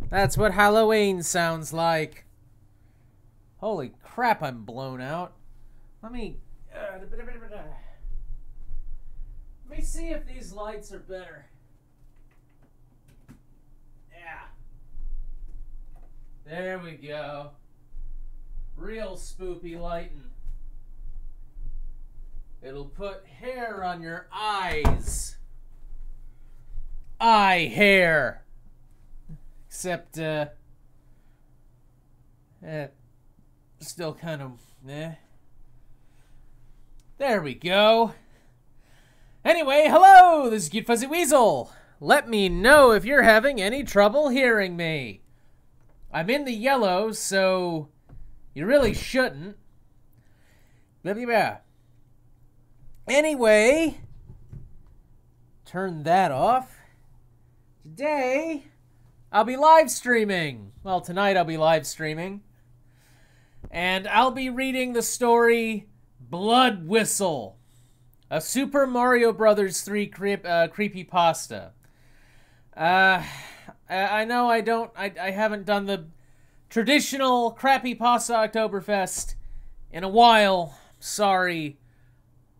That's what Halloween sounds like. Holy crap, I'm blown out. Let me see if these lights are better. Yeah. There we go. Real spoopy lighting. It'll put hair on your eyes. Eye hair. Except, still kind of, There we go. Anyway, hello, this is Cute Fuzzy Weasel. Let me know if you're having any trouble hearing me. I'm in the yellow, so you really shouldn't. Blah, blah, blah. Anyway, turn that off. Today, I'll be live streaming. Well, tonight I'll be live streaming. And I'll be reading the story Blood Whistle, a Super Mario Bros. 3 creepypasta. I know I haven't done the traditional CrappyPasta Oktoberfest in a while. Sorry,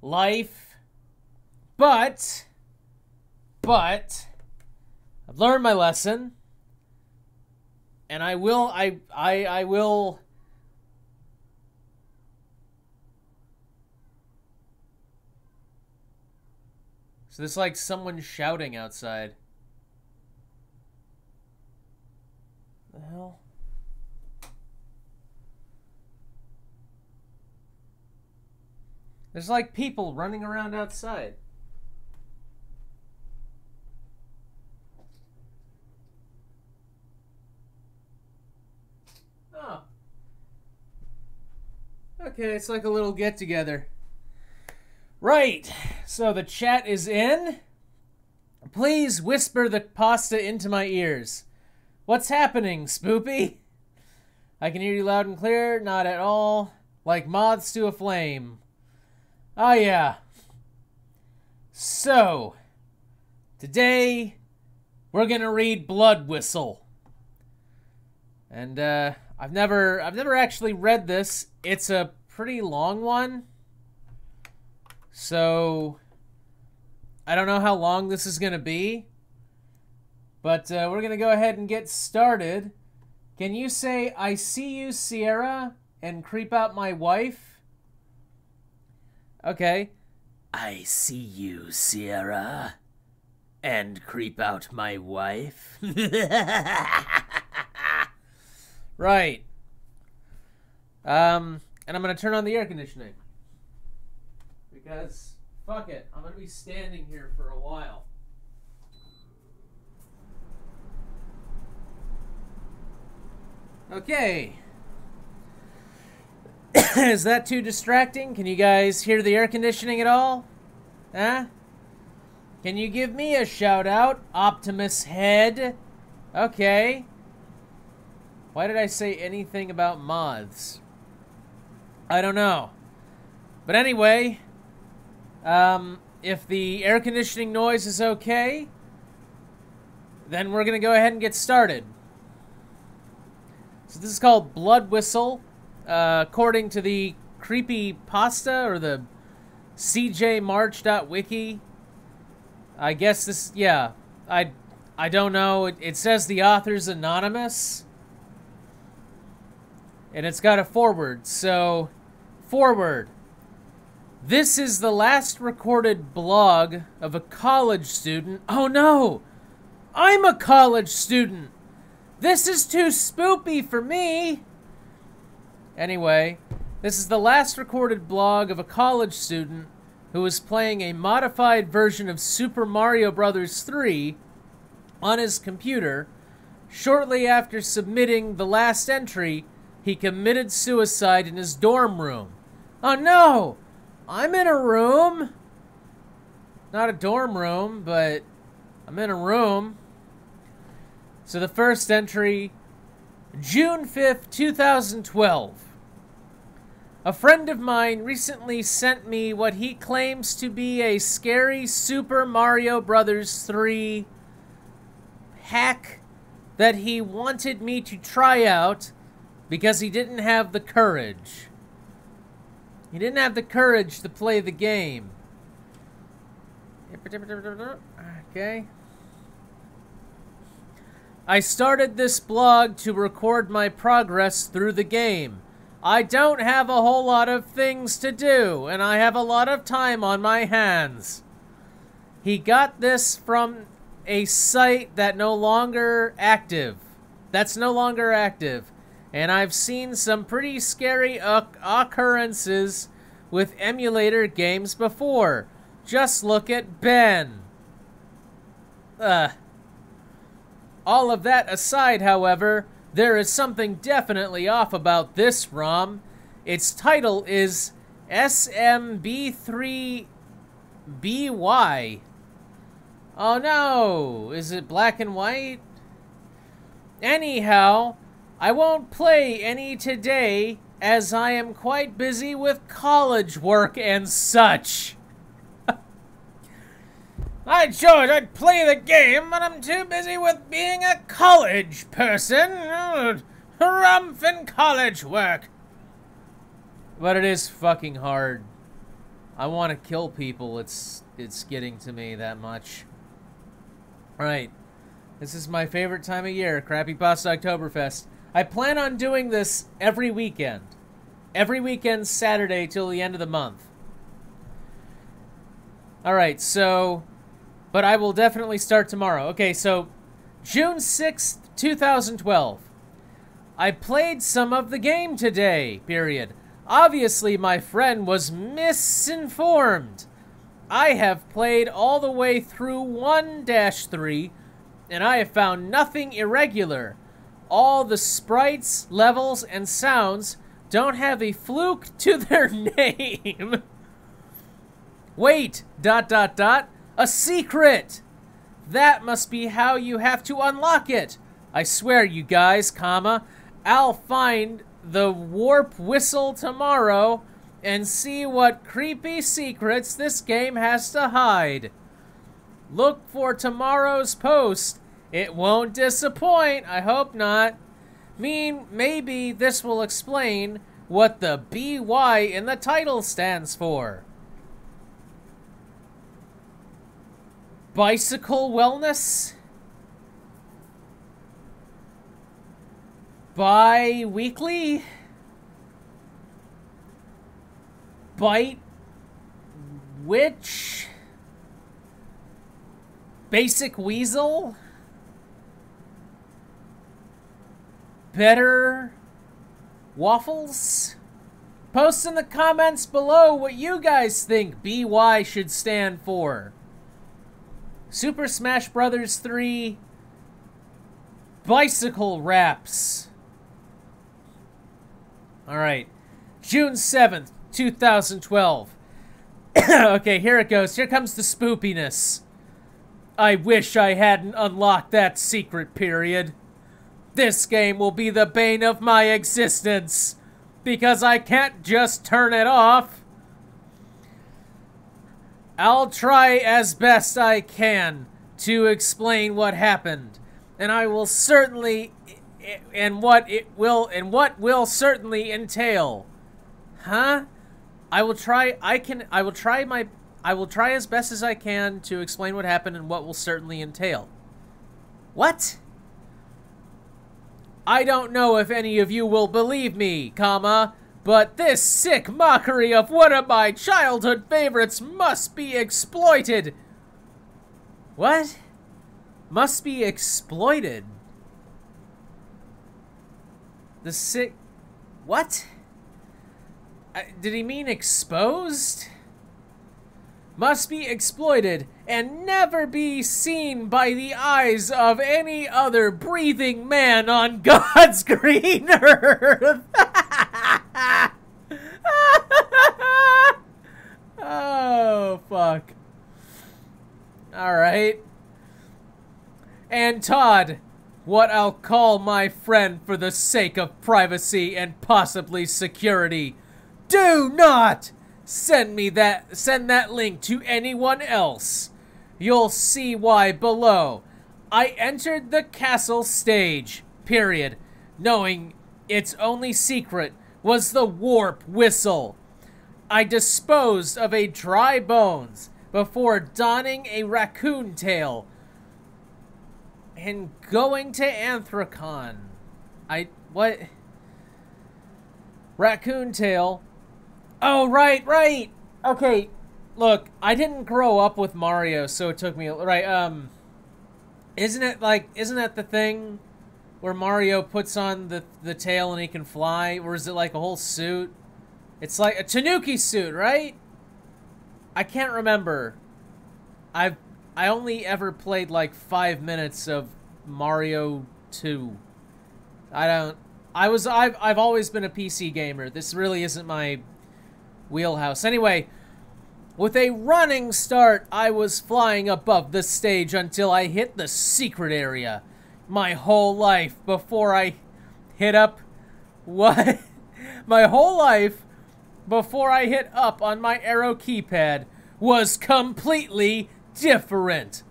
life. But I've learned my lesson. And I will So there's like someone shouting outside. The hell? There's like people running around outside. Oh. Okay, it's like a little get-together. Right, so the chat is in. Please whisper the pasta into my ears. What's happening, Spoopy? I can hear you loud and clear. Not at all. Like moths to a flame. Oh, yeah. So, today, we're gonna read Blood Whistle. And, I've never actually read this. It's a pretty long one. So, I don't know how long this is going to be, but we're going to go ahead and get started. Can you say, I see you, Sierra, and creep out my wife? Okay. I see you, Sierra, and creep out my wife. Right. And I'm going to turn on the air conditioning. Because, fuck it, I'm going to be standing here for a while. Okay. Is that too distracting? Can you guys hear the air conditioning at all? Huh? Can you give me a shout out, Optimus Head? Okay. Why did I say anything about moths? I don't know. But anyway... if the air conditioning noise is okay, then we're going to go ahead and get started. So this is called Blood Whistle, according to the CreepyPasta or the cjmarch.wiki. I guess this, yeah, I don't know. It says the author's anonymous, and it's got a foreword. So, foreword. This is the last recorded blog of a college student. Oh no! I'm a college student! This is too spoopy for me! Anyway, this is the last recorded blog of a college student who was playing a modified version of Super Mario Bros. 3 on his computer. Shortly after submitting the last entry, he committed suicide in his dorm room. Oh no! I'm in a room. Not a dorm room, but I'm in a room. So the first entry, June 5th, 2012. A friend of mine recently sent me what he claims to be a scary Super Mario Bros. 3 hack that he wanted me to try out because he didn't have the courage. He didn't have the courage to play the game. Okay. I started this blog to record my progress through the game. I don't have a whole lot of things to do, and I have a lot of time on my hands. He got this from a site that's no longer active. And I've seen some pretty scary occurrences with emulator games before. Just look at Ben. All of that aside, however, there is something definitely off about this ROM. Its title is SMB3BY. Oh no, is it black and white? Anyhow, I won't play any today as I am quite busy with college work and such. I'd play the game, but I'm too busy with being a college person. Harumph and college work. But it is fucking hard. I want to kill people. It's getting to me that much. Right. This is my favorite time of year, CrappyPasta Oktoberfest. I plan on doing this every weekend. Every weekend, Saturday, till the end of the month. Alright, so... But I will definitely start tomorrow. Okay, so... June 6th, 2012. I played some of the game today, period. Obviously, my friend was misinformed. I have played all the way through 1-3, and I have found nothing irregular. All the sprites, levels, and sounds don't have a fluke to their name. Wait, ... a secret! That must be how you have to unlock it. I swear, you guys, I'll find the warp whistle tomorrow and see what creepy secrets this game has to hide. Look for tomorrow's post. It won't disappoint. I hope not. Maybe this will explain what the BY in the title stands for. Bicycle wellness? Bi-weekly? Bite witch? Basic weasel? Better waffles? Post in the comments below what you guys think BY should stand for. Super Smash Bros. 3 Bicycle Raps. Alright. June 7th, 2012. Okay, here it goes. Here comes the spoopiness. I wish I hadn't unlocked that secret, period. This game will be the bane of my existence, because I can't just turn it off. I'll try as best I can to explain what happened, and I will certainly, and what will certainly entail. Huh? I will try as best as I can to explain what happened and what will certainly entail. What? I don't know if any of you will believe me, but this sick mockery of one of my childhood favorites must be exploited. What? Must be exploited? The sick... What? Did he mean exposed? Must be exploited and never be seen by the eyes of any other breathing man on God's green earth. Oh, fuck. Alright. And Todd, what I'll call my friend for the sake of privacy and possibly security, do not send that link to anyone else. You'll see why below. I entered the castle stage, period, knowing its only secret was the warp whistle. I disposed of a dry bones before donning a raccoon tail and going to Anthracon. What? Raccoon tail. Oh, right. Okay, look, I didn't grow up with Mario, so it took me, right, isn't that the thing where Mario puts on the tail and he can fly? Or is it like a whole suit? It's like a Tanuki suit, right? I can't remember. I only ever played like 5 minutes of Mario 2. I've always been a PC gamer. This really isn't my wheelhouse. Anyway, with a running start, I was flying above the stage until I hit the secret area. My whole life before I hit up... What? My whole life before I hit up on my arrow keypad was completely different.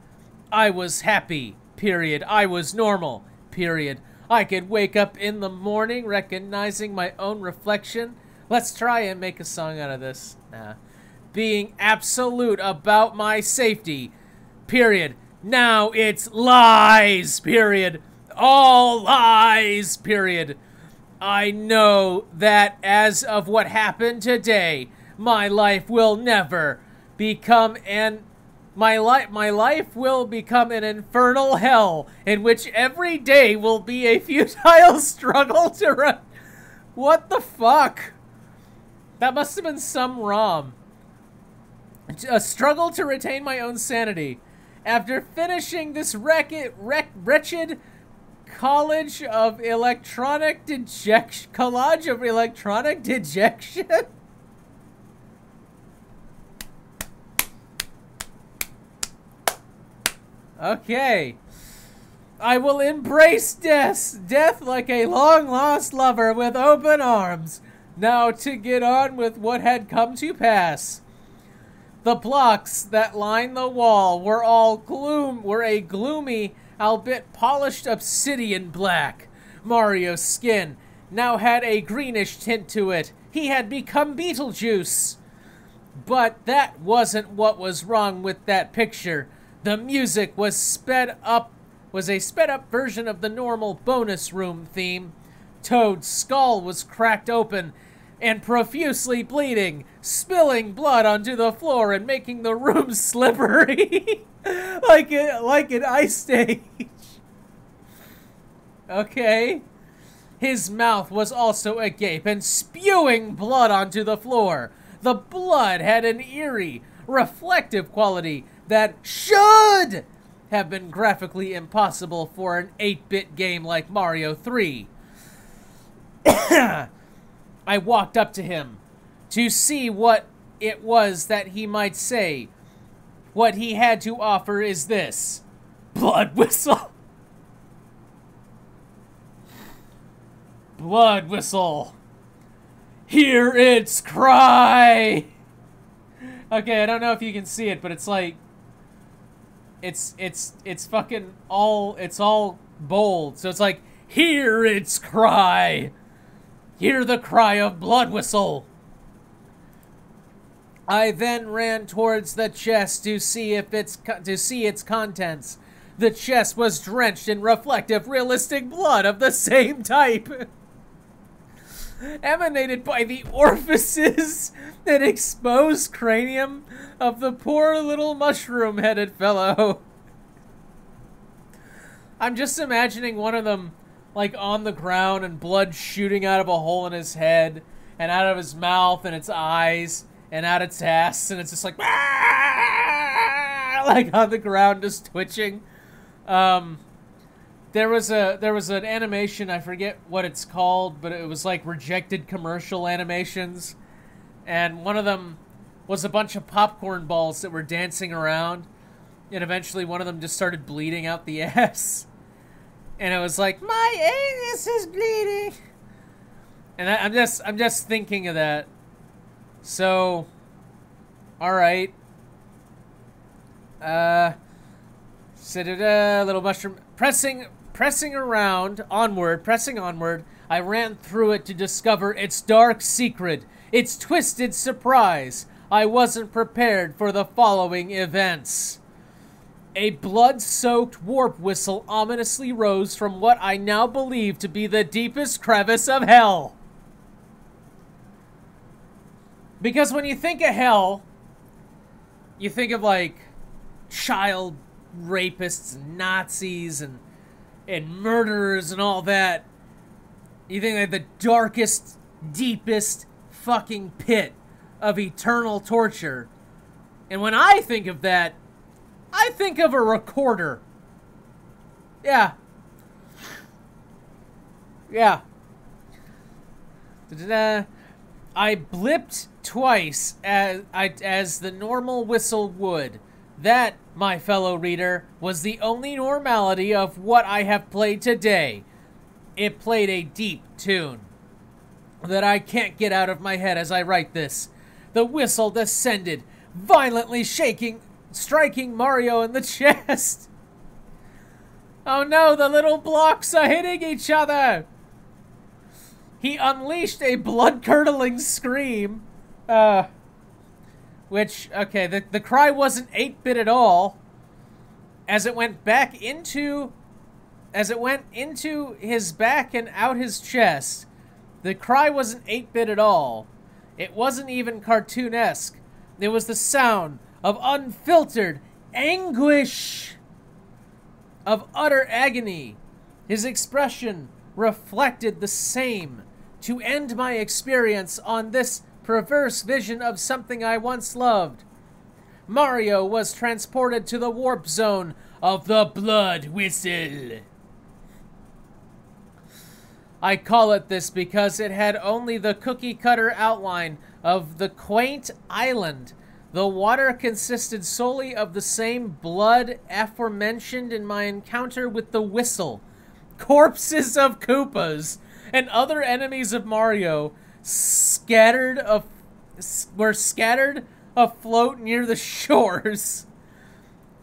I was happy, period. I was normal, period. I could wake up in the morning recognizing my own reflection. Let's try and make a song out of this. Nah. Being absolute about my safety, period. Now it's lies, period. All lies, period. I know that as of what happened today, my life will never become my life will become an infernal hell in which every day will be a futile struggle to What the fuck? That must have been some ROM. A struggle to retain my own sanity. After finishing this wretched collage of electronic dejection. Okay. I will embrace death like a long-lost lover with open arms. Now to get on with what had come to pass. The blocks that lined the wall were a gloomy, albeit polished obsidian black. Mario's skin now had a greenish tint to it. He had become Beetlejuice. But that wasn't what was wrong with that picture. The music was a sped up version of the normal bonus room theme. Toad's skull was cracked open and profusely bleeding, spilling blood onto the floor and making the room slippery like an ice stage. Okay. His mouth was also agape and spewing blood onto the floor. The blood had an eerie, reflective quality that should have been graphically impossible for an 8-bit game like Mario 3. I walked up to him to see what it was that he might say. What he had to offer is this. Blood whistle. Blood whistle. Hear its cry. Okay, I don't know if you can see it, but it's like it's fucking all bold. So it's like, hear its cry. Hear the cry of blood whistle. I then ran towards the chest to see its contents. The chest was drenched in reflective, realistic blood of the same type, emanated by the orifices and exposed cranium of the poor little mushroom-headed fellow. I'm just imagining one of them like on the ground and blood shooting out of a hole in his head and out of his mouth and its eyes and out its ass, and it's just like like on the ground just twitching. There was an animation, I forget what it's called, but it was like rejected commercial animations, and one of them was a bunch of popcorn balls that were dancing around, and eventually one of them just started bleeding out the ass. And it was like, my anus is bleeding. And I'm just thinking of that. So, all right. Little mushroom. Pressing onward, I ran through it to discover its dark secret, its twisted surprise. I wasn't prepared for the following events. A blood-soaked warp whistle ominously rose from what I now believe to be the deepest crevice of hell. Because when you think of hell, you think of, like, child rapists and Nazis and murderers and all that. You think like the darkest, deepest fucking pit of eternal torture. And when I think of that, I think of a recorder. Yeah. Yeah. I blipped twice as the normal whistle would. That, my fellow reader, was the only normality of what I have played today. It played a deep tune that I can't get out of my head as I write this. The whistle descended, violently striking Mario in the chest. Oh no, the little blocks are hitting each other. He unleashed a blood-curdling scream. Which, okay, the cry wasn't 8-bit at all. As it went into his back and out his chest, the cry wasn't 8-bit at all. It wasn't even cartoonesque. It was the sound of unfiltered anguish, of utter agony. His expression reflected the same. To end my experience on this perverse vision of something I once loved, Mario was transported to the warp zone of the blood whistle. I call it this because it had only the cookie-cutter outline of the quaint island. The water consisted solely of the same blood aforementioned in my encounter with the whistle. Corpses of Koopas and other enemies of Mario were scattered afloat near the shores,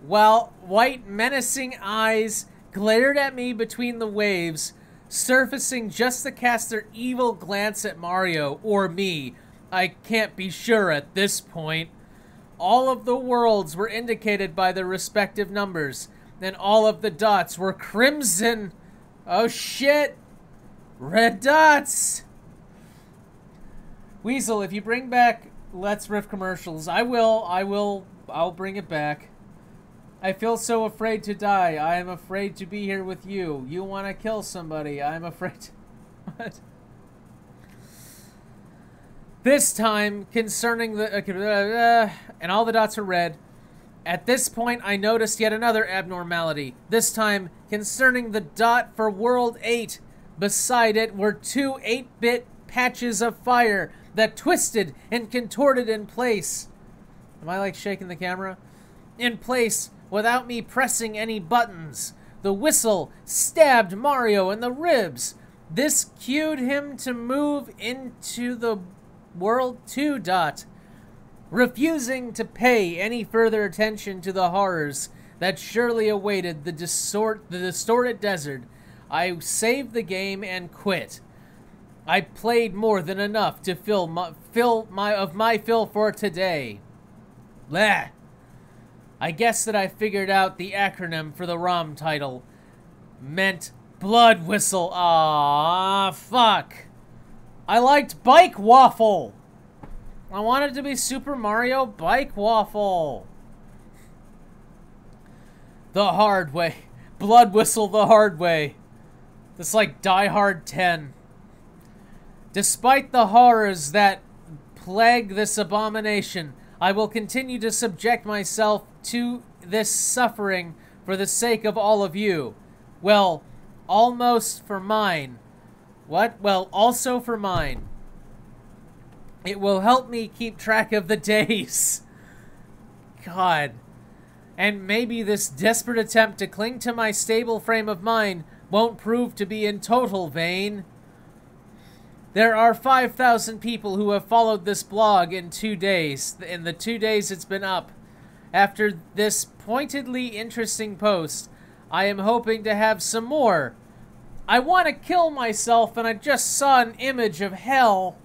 while white menacing eyes glared at me between the waves, surfacing just to cast their evil glance at Mario, or me. I can't be sure at this point. All of the worlds were indicated by their respective numbers, and all of the dots were crimson. Oh shit! Red dots! Weasel, if you bring back Let's Riff commercials, I'll bring it back. I feel so afraid to die. I am afraid to be here with you. You want to kill somebody. I'm afraid. What? This time, concerning the... and all the dots are red. At this point, I noticed yet another abnormality. This time, concerning the dot for World 8. Beside it were two 8-bit patches of fire that twisted and contorted in place. Am I, like, shaking the camera? In place, without me pressing any buttons. The whistle stabbed Mario in the ribs. This cued him to move into the World 2 dot, refusing to pay any further attention to the horrors that surely awaited the distorted desert. I saved the game and quit. I played more than enough to fill my fill for today. Bleh. I guess that I figured out the acronym for the ROM title. Meant blood whistle. Ah, fuck. I liked Bike Waffle. I wanted to be Super Mario Bike Waffle. The hard way. Blood whistle the hard way. It's like Die Hard 10. Despite the horrors that plague this abomination, I will continue to subject myself to this suffering for the sake of all of you. Well, almost for mine. What? Well, also for mine. It will help me keep track of the days. God. And maybe this desperate attempt to cling to my stable frame of mind won't prove to be in total vain. There are 5,000 people who have followed this blog in 2 days, in the 2 days it's been up. After this pointedly interesting post, I am hoping to have some more. I want to kill myself and I just saw an image of hell.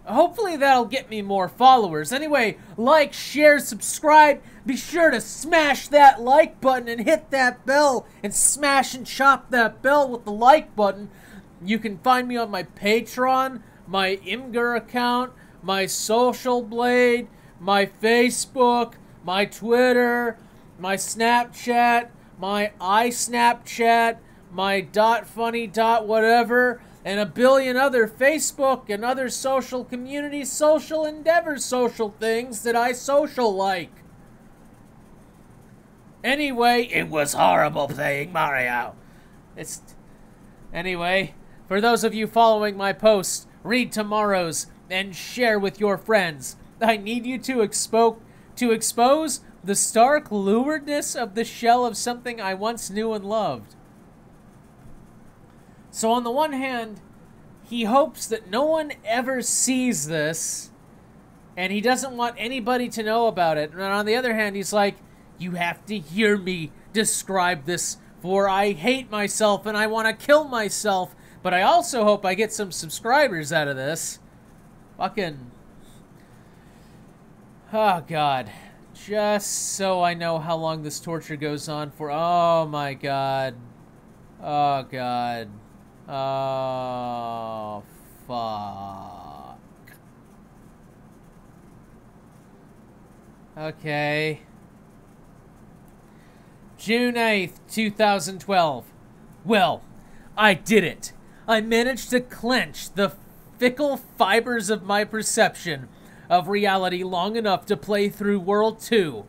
Hopefully that'll get me more followers. Anyway, like, share, subscribe. Be sure to smash that like button and hit that bell. And smash and chop that bell with the like button. You can find me on my Patreon, my Imgur account, my Social Blade, my Facebook, my Twitter, my Snapchat, my iSnapchat, my .funny .whatever, and a billion other Facebook and other social communities, social endeavors, social things that I social like. Anyway, it was horrible playing Mario. Anyway, for those of you following my posts, read tomorrow's and share with your friends. I need you to expose the stark luridness of the shell of something I once knew and loved. So on the one hand, he hopes that no one ever sees this, and he doesn't want anybody to know about it. And on the other hand, he's like, you have to hear me describe this, for I hate myself and I want to kill myself. But I also hope I get some subscribers out of this. Fucking... oh, God. Just so I know how long this torture goes on for. Oh, my God. Oh, God. Oh, fuck. Okay. June 8th, 2012. Well, I did it. I managed to clench the fickle fibers of my perception of reality long enough to play through World 2.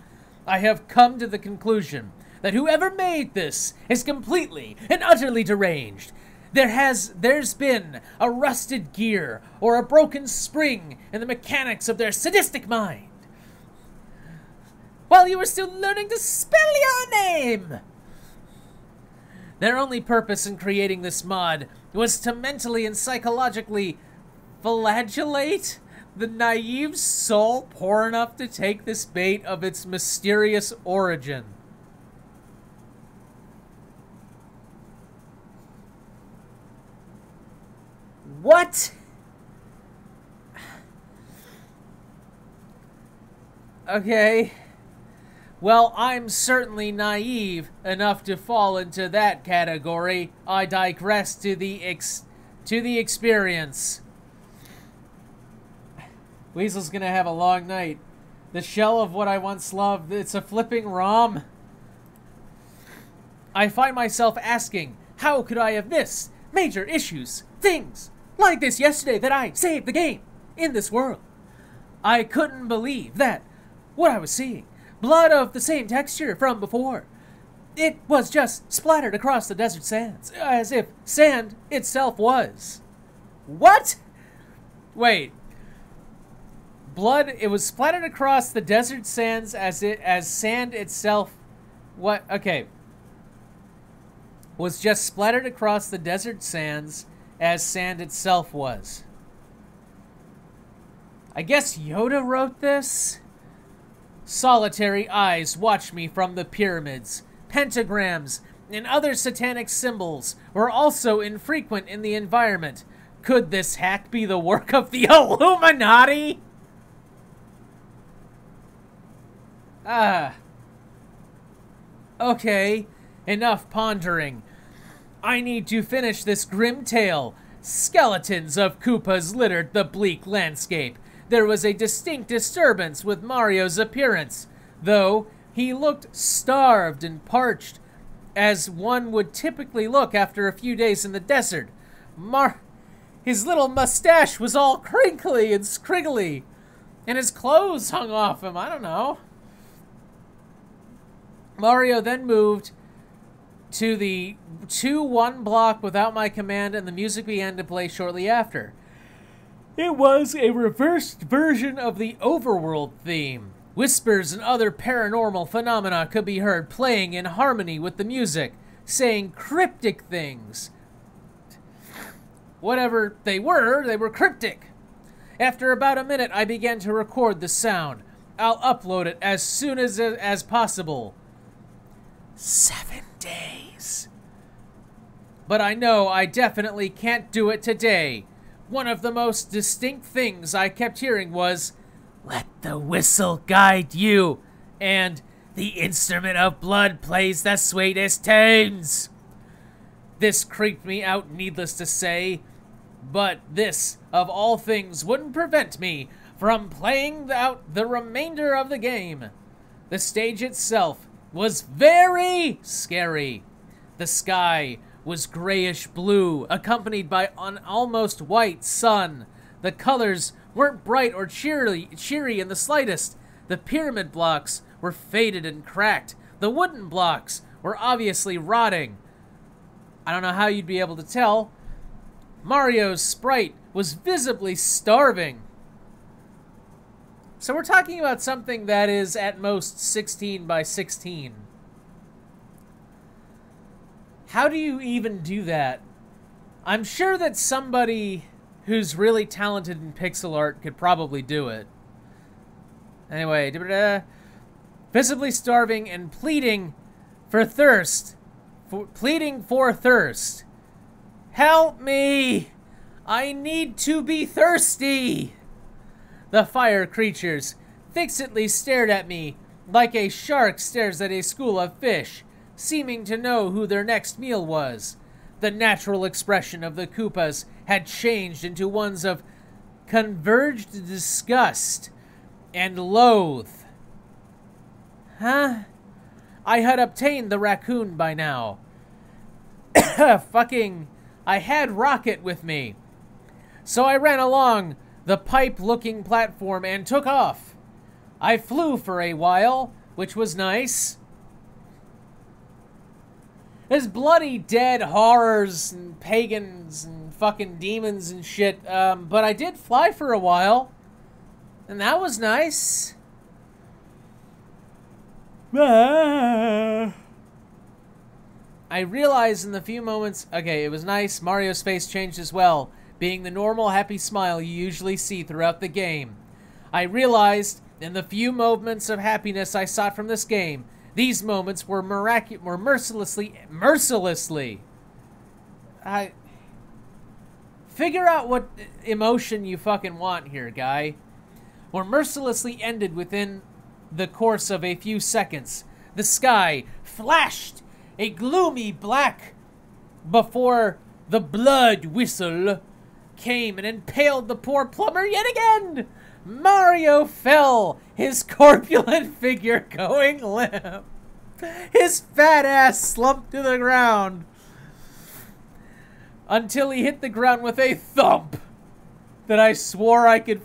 I have come to the conclusion that whoever made this is completely and utterly deranged. There's been a rusted gear or a broken spring in the mechanics of their sadistic mind. While you were still learning to spell your name! Their only purpose in creating this mod was to mentally and psychologically flagellate the naive soul poor enough to take this bait of its mysterious origin. What? Okay. Well, I'm certainly naive enough to fall into that category. I digress to the experience. Weasel's gonna have a long night. The shell of what I once loved, it's a flipping ROM. I find myself asking, how could I have missed major issues, things like this yesterday that I saved the game in this world? I couldn't believe that what I was seeing, blood of the same texture from before, it was just splattered across the desert sands, as if sand itself was. What? Wait. Blood, it was splattered across the desert sands as sand itself. What? Okay. Was just splattered across the desert sands as sand itself was. I guess Yoda wrote this? Solitary eyes watch me from the pyramids. Pentagrams and other satanic symbols were also infrequent in the environment. Could this hack be the work of the Illuminati? Okay, enough pondering. I need to finish this grim tale. Skeletons of Koopas littered the bleak landscape. There was a distinct disturbance with Mario's appearance, though he looked starved and parched, as one would typically look after a few days in the desert. His little mustache was all crinkly and scriggly, and his clothes hung off him. I don't know. Mario then moved to the 2-1 block without my command, and the music began to play shortly after. It was a reversed version of the overworld theme. Whispers and other paranormal phenomena could be heard playing in harmony with the music, saying cryptic things. Whatever they were cryptic. After about a minute, I began to record the sound. I'll upload it as soon as possible. 7 days. But I know I definitely can't do it today. One of the most distinct things I kept hearing was, "Let the whistle guide you," and "The instrument of blood plays the sweetest tunes." This creeped me out, needless to say, but this, of all things, wouldn't prevent me from playing out the remainder of the game. The stage itself was very scary. The sky was grayish blue, accompanied by an almost white sun. The colors weren't bright or cheery in the slightest. The pyramid blocks were faded and cracked. The wooden blocks were obviously rotting. I don't know how you'd be able to tell. Mario's sprite was visibly starving. So we're talking about something that is at most 16 by 16. How do you even do that? I'm sure that somebody who's really talented in pixel art could probably do it. Anyway, visibly starving and pleading for thirst. Pleading for thirst. Help me! I need to be thirsty! The fire creatures fixedly stared at me like a shark stares at a school of fish, seeming to know who their next meal was. The natural expression of the Koopas had changed into ones of converged disgust and loathe. Huh? I had obtained the raccoon by now. I had Rocket with me. So I ran along the pipe-looking platform and took off. I flew for a while, which was nice. There's bloody dead horrors and pagans and fucking demons and shit, but I did fly for a while, and that was nice. I realized in the few moments... Okay, it was nice. Mario's face changed as well, being the normal happy smile you usually see throughout the game. I realized in the few moments of happiness I sought from this game, these moments were mercilessly... Figure out what emotion you fucking want here, guy. Were mercilessly ended within the course of a few seconds. The sky flashed a gloomy black before the blood whistle came and impaled the poor plumber yet again. Mario fell, his corpulent figure going limp. His fat ass slumped to the ground until he hit the ground with a thump that I swore I could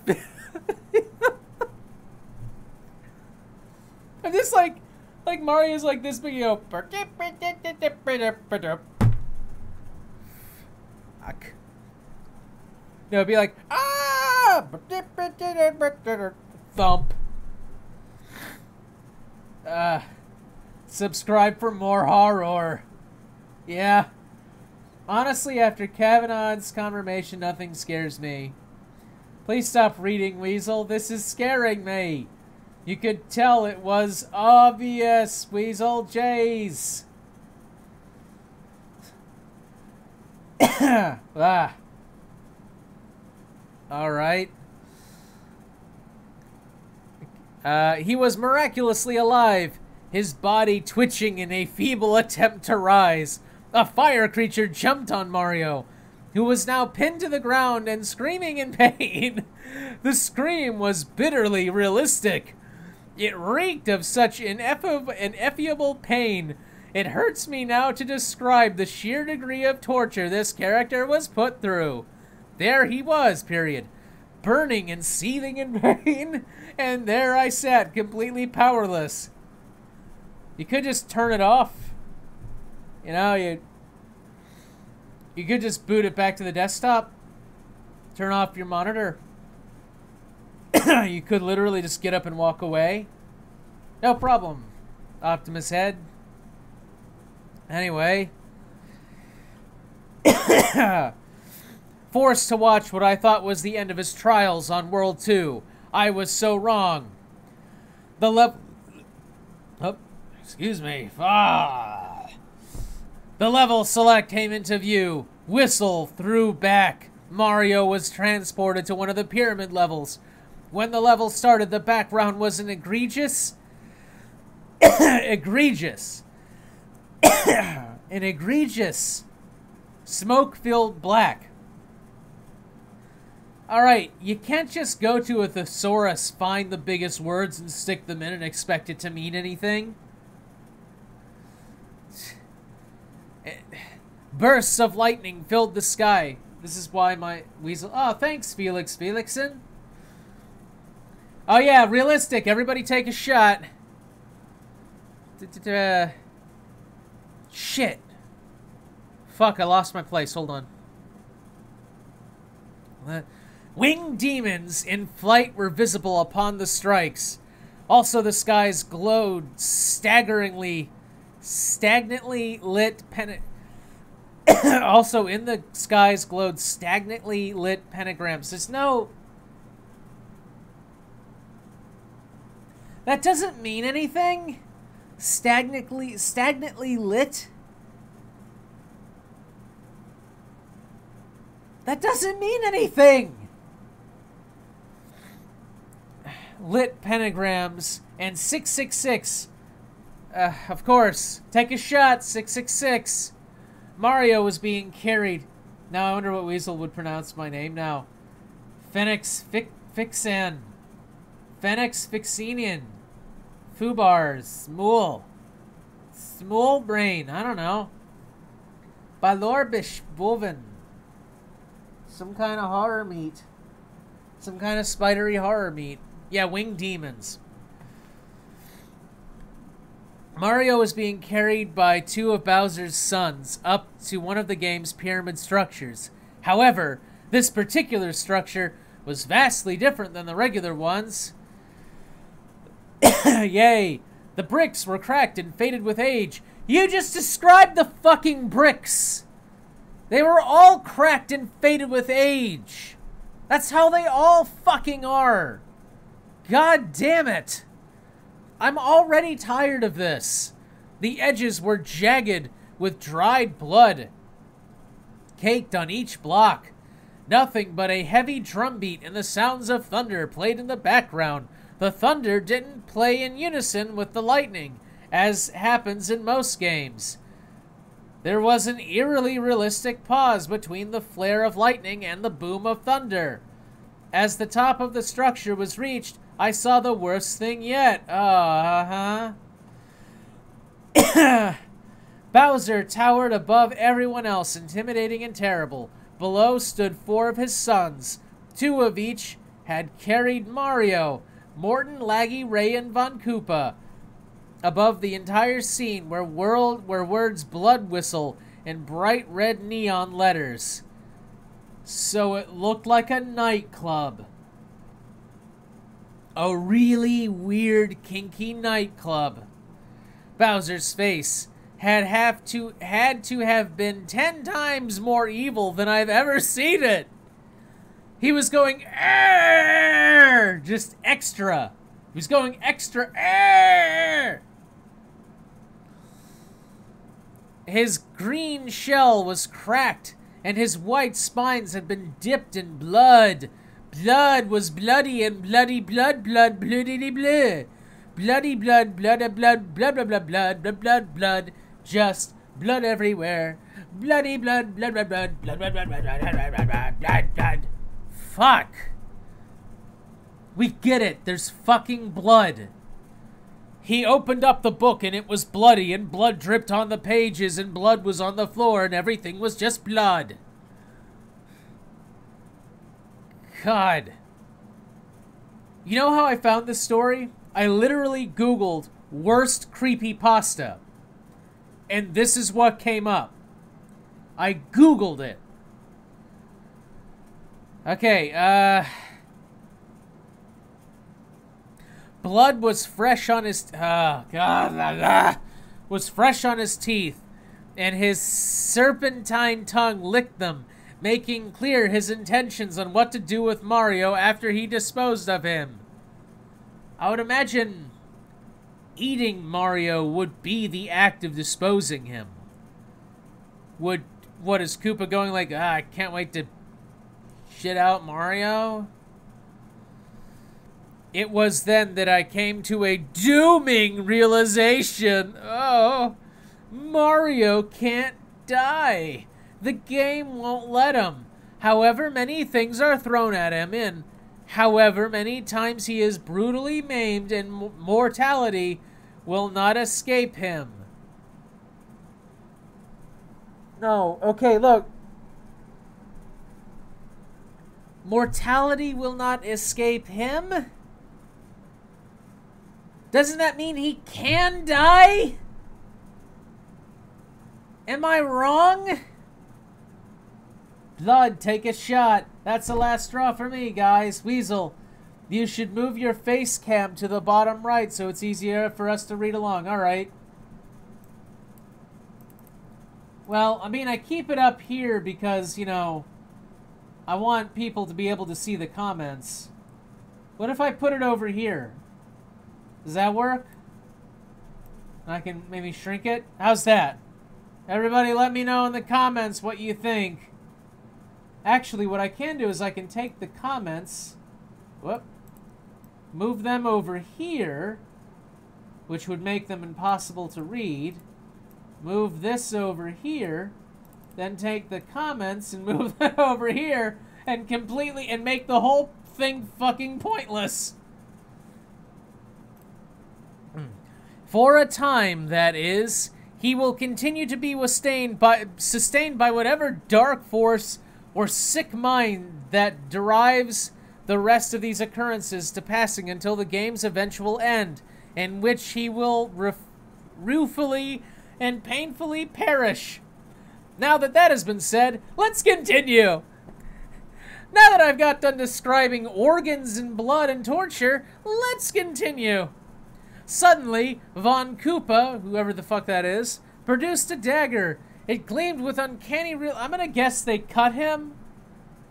I'm just like Mario's like this big, you go. Fuck. No, it'd be like, ah! Thump. Subscribe for more horror. Yeah. Honestly, after Kavanaugh's confirmation, nothing scares me. Please stop reading, Weasel. This is scaring me. You could tell it was obvious, Weasel Jays. Ah. All right. He was miraculously alive, his body twitching in a feeble attempt to rise. A fire creature jumped on Mario, who was now pinned to the ground and screaming in pain. The scream was bitterly realistic. It reeked of such ineffable pain. It hurts me now to describe the sheer degree of torture this character was put through. There he was, period. Burning and seething in pain, and there I sat, completely powerless. You could just turn it off. You know, you could just boot it back to the desktop. Turn off your monitor. You could literally just get up and walk away. No problem, Optimus Head. Anyway. Forced to watch what I thought was the end of his trials on World 2. I was so wrong. The level... Oh, excuse me. Ah. The level select came into view. Whistle threw back. Mario was transported to one of the pyramid levels. When the level started, the background was an egregious... an egregious smoke-filled black. Alright, you can't just go to a thesaurus, find the biggest words, and stick them in and expect it to mean anything. Bursts of lightning filled the sky. This is why my weasel... Oh, thanks, Felix Felixson. Oh yeah, realistic. Everybody take a shot. Shit. Fuck, I lost my place. Hold on. Winged demons in flight were visible upon the strikes. Also, the skies glowed stagnantly lit Also, in the skies glowed stagnantly lit pentagrams. There's no... That doesn't mean anything. Stagnantly lit. That doesn't mean anything. Lit pentagrams and 666. Of course. Take a shot, 666. Mario was being carried. Now I wonder what Weasel would pronounce my name now. Phoenix Fixan. Phoenix Fixenian. Fubar. Smool. Smool Brain. I don't know. Balorbish Wolven. Some kind of horror meat. Some kind of spidery horror meat. Yeah, winged demons. Mario is being carried by two of Bowser's sons up to one of the game's pyramid structures. However, this particular structure was vastly different than the regular ones. Yay! The bricks were cracked and faded with age. You just described the fucking bricks! They were all cracked and faded with age. That's how they all fucking are. God damn it. I'm already tired of this. The edges were jagged with dried blood, caked on each block. Nothing but a heavy drumbeat and the sounds of thunder played in the background. The thunder didn't play in unison with the lightning, as happens in most games. There was an eerily realistic pause between the flare of lightning and the boom of thunder. As the top of the structure was reached, I saw the worst thing yet. Bowser towered above everyone else, intimidating and terrible. Below stood four of his sons. Two of each had carried Mario, Morton, Laggy, Ray, and Von Koopa. Above the entire scene were words blood whistle in bright red neon letters. So it looked like a nightclub. A really weird, kinky nightclub. Bowser's face had to have been 10 times more evil than I've ever seen it. He was going "Arr!" Just extra. He was going extra "Arr!" His green shell was cracked, and his white spines had been dipped in blood. Blood was bloody and bloody blood, bloody blood. Bloody blood, blood, blood, blood, blood, blood, blood, blood, blood, blood, just blood everywhere. Bloody blood, blood, blood, blood, blood, blood, blood, blood, blood, blood, blood, blood. Fuck. We get it. There's fucking blood. He opened up the book and it was bloody and blood dripped on the pages and blood was on the floor and everything was just blood. God. You know how I found this story? I literally Googled worst creepypasta. And this is what came up. I Googled it. Okay, blood was fresh on his... was fresh on his teeth, and his serpentine tongue licked them, making clear his intentions on what to do with Mario after he disposed of him. I would imagine eating Mario would be the act of disposing him. What is Koopa going like, I can't wait to shit out Mario? It was then that I came to a dooming realization. Oh, Mario can't die. The game won't let him. However many things are thrown at him, and however many times he is brutally maimed, and mortality will not escape him. No, okay, look. Mortality will not escape him? Doesn't that mean he can die? Am I wrong? Blood, take a shot. That's the last straw for me, guys. Weasel, you should move your face cam to the bottom right so it's easier for us to read along. All right. Well, I mean, I keep it up here because, you know, I want people to be able to see the comments. What if I put it over here? Does that work? I can maybe shrink it? How's that? Everybody let me know in the comments what you think. Actually, what I can do is I can take the comments, move them over here, which would make them impossible to read. Move this over here, then take the comments and move them over here, and make the whole thing fucking pointless. For a time, that is, he will continue to be sustained by whatever dark force or sick mind that derives the rest of these occurrences to passing until the game's eventual end, in which he will ruefully and painfully perish. Now that that has been said, let's continue. Now that I've got done describing organs and blood and torture, let's continue. Suddenly, Von Koopa, whoever the fuck that is, produced a dagger. It gleamed with uncanny I'm gonna guess they cut him,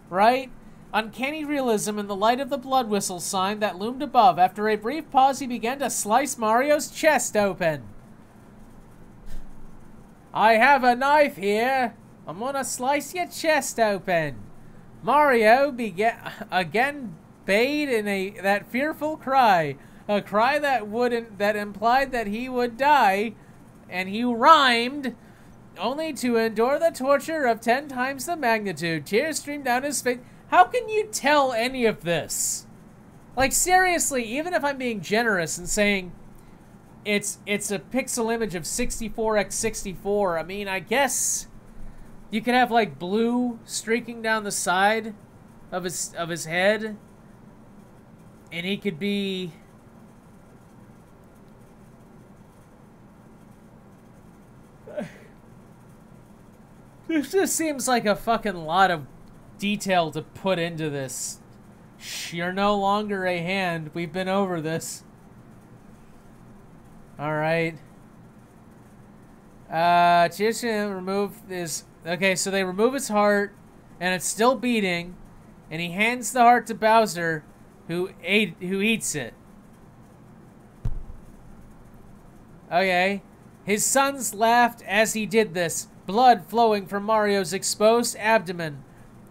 right? Uncanny realism in the light of the blood whistle sign that loomed above. After a brief pause, he began to slice Mario's chest open. I have a knife here. I'm gonna slice your chest open. Mario again bayed in that fearful cry. A cry that implied that he would die, and he rhymed, only to endure the torture of 10 times the magnitude. Tears streamed down his face. How can you tell any of this? Like, seriously, even if I'm being generous and saying it's a pixel image of 64x64, I mean, I guess you could have, like, blue streaking down the side of his head, and he could be... This just seems like a fucking lot of detail to put into this. You're no longer a hand. We've been over this. Alright. Just remove his... Okay, so they remove his heart, and it's still beating, and he hands the heart to Bowser, who eats it. Okay. His sons laughed as he did this, blood flowing from Mario's exposed abdomen.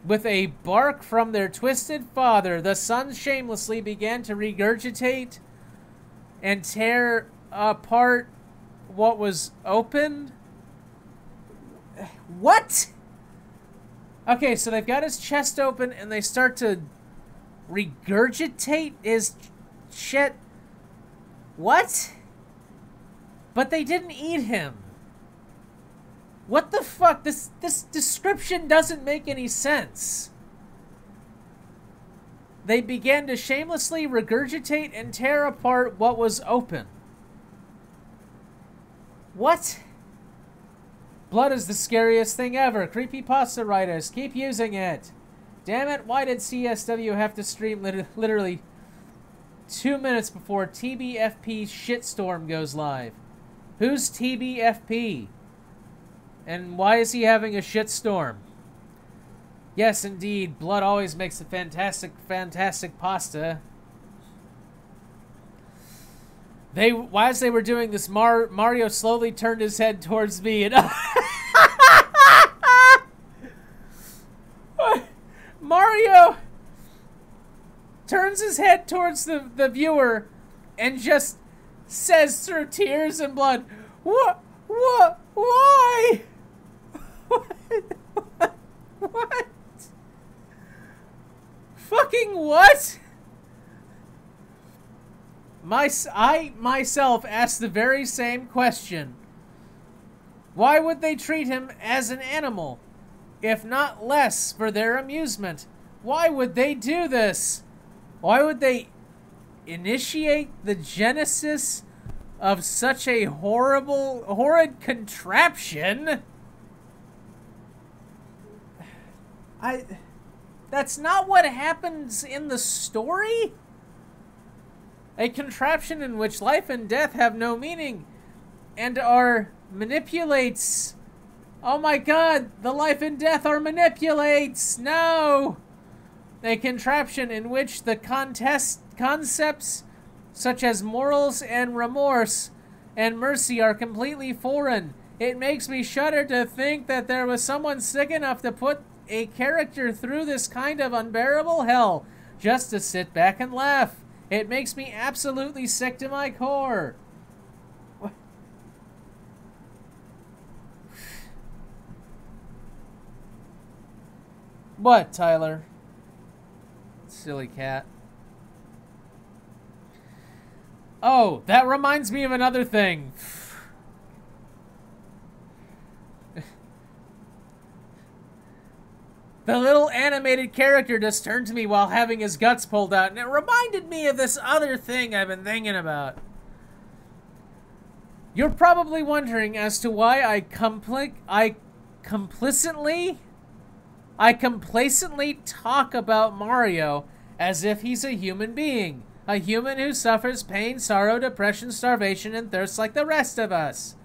With a bark from their twisted father, the sons shamelessly began to regurgitate and tear apart what was open. What? Okay, so they've got his chest open and they start to regurgitate his shit. What? But they didn't eat him. What the fuck? This description doesn't make any sense. They began to shamelessly regurgitate and tear apart what was open. What? Blood is the scariest thing ever. CrappyPasta writers, keep using it. Damn it, why did CSW have to stream literally 2 minutes before TBFP shitstorm goes live? Who's TBFP? And why is he having a shitstorm? Yes, indeed, blood always makes a fantastic pasta. As they were doing this, Mario slowly turned his head towards me and Mario turns his head towards the viewer and just says through tears and blood, "What? Why? What? Fucking what?" I myself asked the very same question. Why would they treat him as an animal, if not less, for their amusement? Why would they do this? Why would they initiate the genesis of such a horrid contraption? That's not what happens in the story? A contraption in which life and death have no meaning and manipulates. Oh my god, the life and death manipulates! No! A contraption in which the concepts such as morals and remorse and mercy are completely foreign. It makes me shudder to think that there was someone sick enough to put a character through this kind of unbearable hell just to sit back and laugh. It makes me absolutely sick to my core. What, Tyler? Silly cat. Oh, that reminds me of another thing. The little animated character just turned to me while having his guts pulled out, and it reminded me of this other thing I've been thinking about. You're probably wondering as to why I complacently talk about Mario as if he's a human being. A human who suffers pain, sorrow, depression, starvation, and thirst like the rest of us.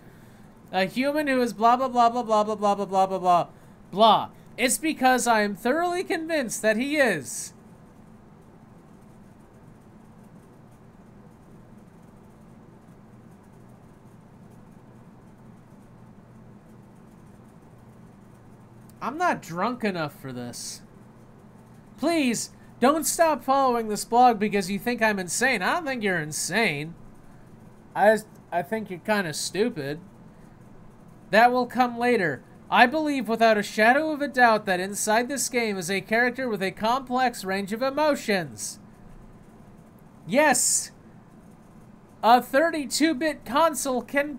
A human who is blah, blah, blah, blah, blah, blah, blah, blah, blah, blah, blah, blah. It's because I am thoroughly convinced that he is. I'm not drunk enough for this. Please, don't stop following this blog because you think I'm insane. I don't think you're insane. I think you're kind of stupid. That will come later. I believe without a shadow of a doubt that inside this game is a character with a complex range of emotions. Yes, a 32-bit console can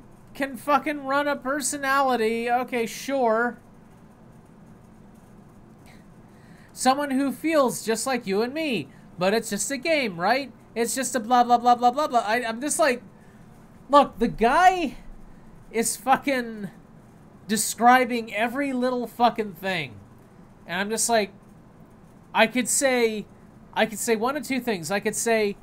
fucking run a personality. Okay, sure. Someone who feels just like you and me, but it's just a game, right? It's just a blah, blah, blah, blah, blah, blah. I'm just like, look, the guy is fucking describing every little fucking thing. And I'm just like, I could say one of two things. I could say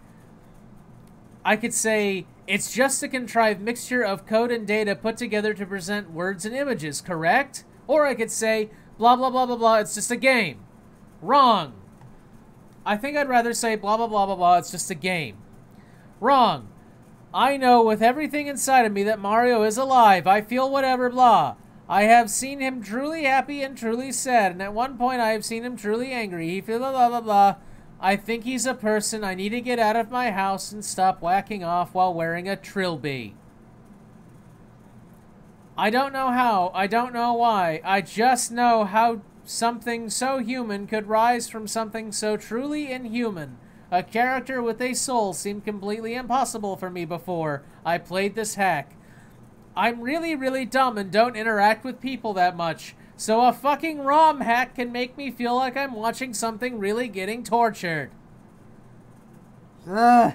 it's just a contrived mixture of code and data put together to present words and images, correct? Or I could say, blah, blah, blah, blah, blah, it's just a game. Wrong. I think I'd rather say blah, blah, blah, blah, blah, it's just a game. Wrong. I know with everything inside of me that Mario is alive. I feel whatever, blah. I have seen him truly happy and truly sad, and at one point I have seen him truly angry. He feels blah, blah, blah, blah. I think he's a person. I need to get out of my house and stop whacking off while wearing a trilby. I don't know how. I don't know why. I just know how something so human could rise from something so truly inhuman. A character with a soul seemed completely impossible for me before I played this hack. I'm really, really dumb and don't interact with people that much, so a fucking ROM hack can make me feel like I'm watching something really getting tortured. Ugh.